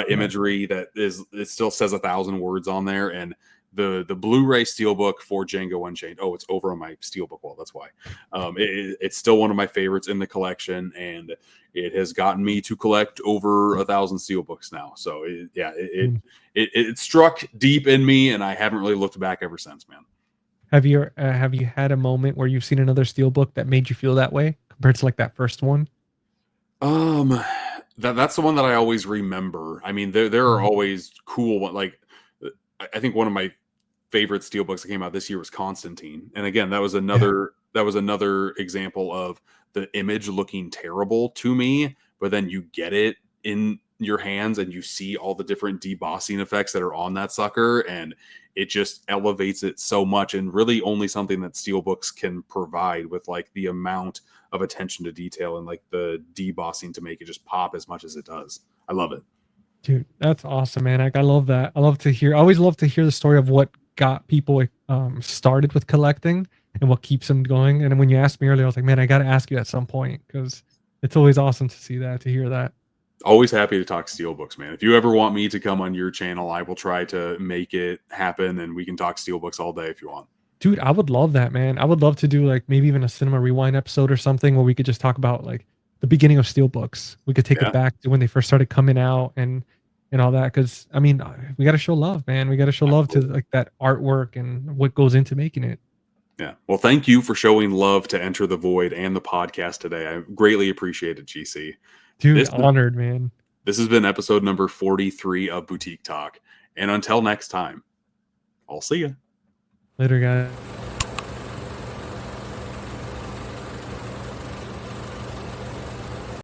S1: imagery that is, it still says 1,000 words on there. And the Blu-ray steelbook for Django Unchained. Oh, it's over on my steelbook wall. That's why. It's still one of my favorites in the collection, and it has gotten me to collect over 1,000 steelbooks now. So it struck deep in me, and I haven't really looked back ever since, man.
S2: Have you had a moment where you've seen another steelbook that made you feel that way compared to like that first one?
S1: That's the one that I always remember. I mean, there are always cool one. Like, I think one of my favorite steelbooks that came out this year was Constantine, and again, that was another example of the image looking terrible to me, but then you get it in your hands and you see all the different debossing effects that are on that sucker, and it just elevates it so much, and really only something that steelbooks can provide, with like the amount of attention to detail and like the debossing to make it just pop as much as it does. I love it.
S2: Dude, that's awesome, man. Like, I love that. I love to hear. I always love to hear the story of what got people started with collecting and what keeps them going. And then when you asked me earlier, I was like, man, I got to ask you at some point, because it's always awesome to see that, to hear that.
S1: Always happy to talk steelbooks, man. If you ever want me to come on your channel, I will try to make it happen, and we can talk steelbooks all day if you want.
S2: Dude, I would love that, man. I would love to do like maybe even a cinema rewind episode or something where we could just talk about like the beginning of steelbooks. We could take
S1: Yeah.
S2: it back to when they first started coming out and all that. Because I mean, we got to show love, man. We got to show love to like that artwork and what goes into making it.
S1: Yeah. Well, thank you for showing love to Enter the Void and the podcast today. I greatly appreciate it, GC.
S2: Dude, honored, man.
S1: This has been episode number 43 of Boutique Talk. And until next time, I'll see you.
S2: Later, guys.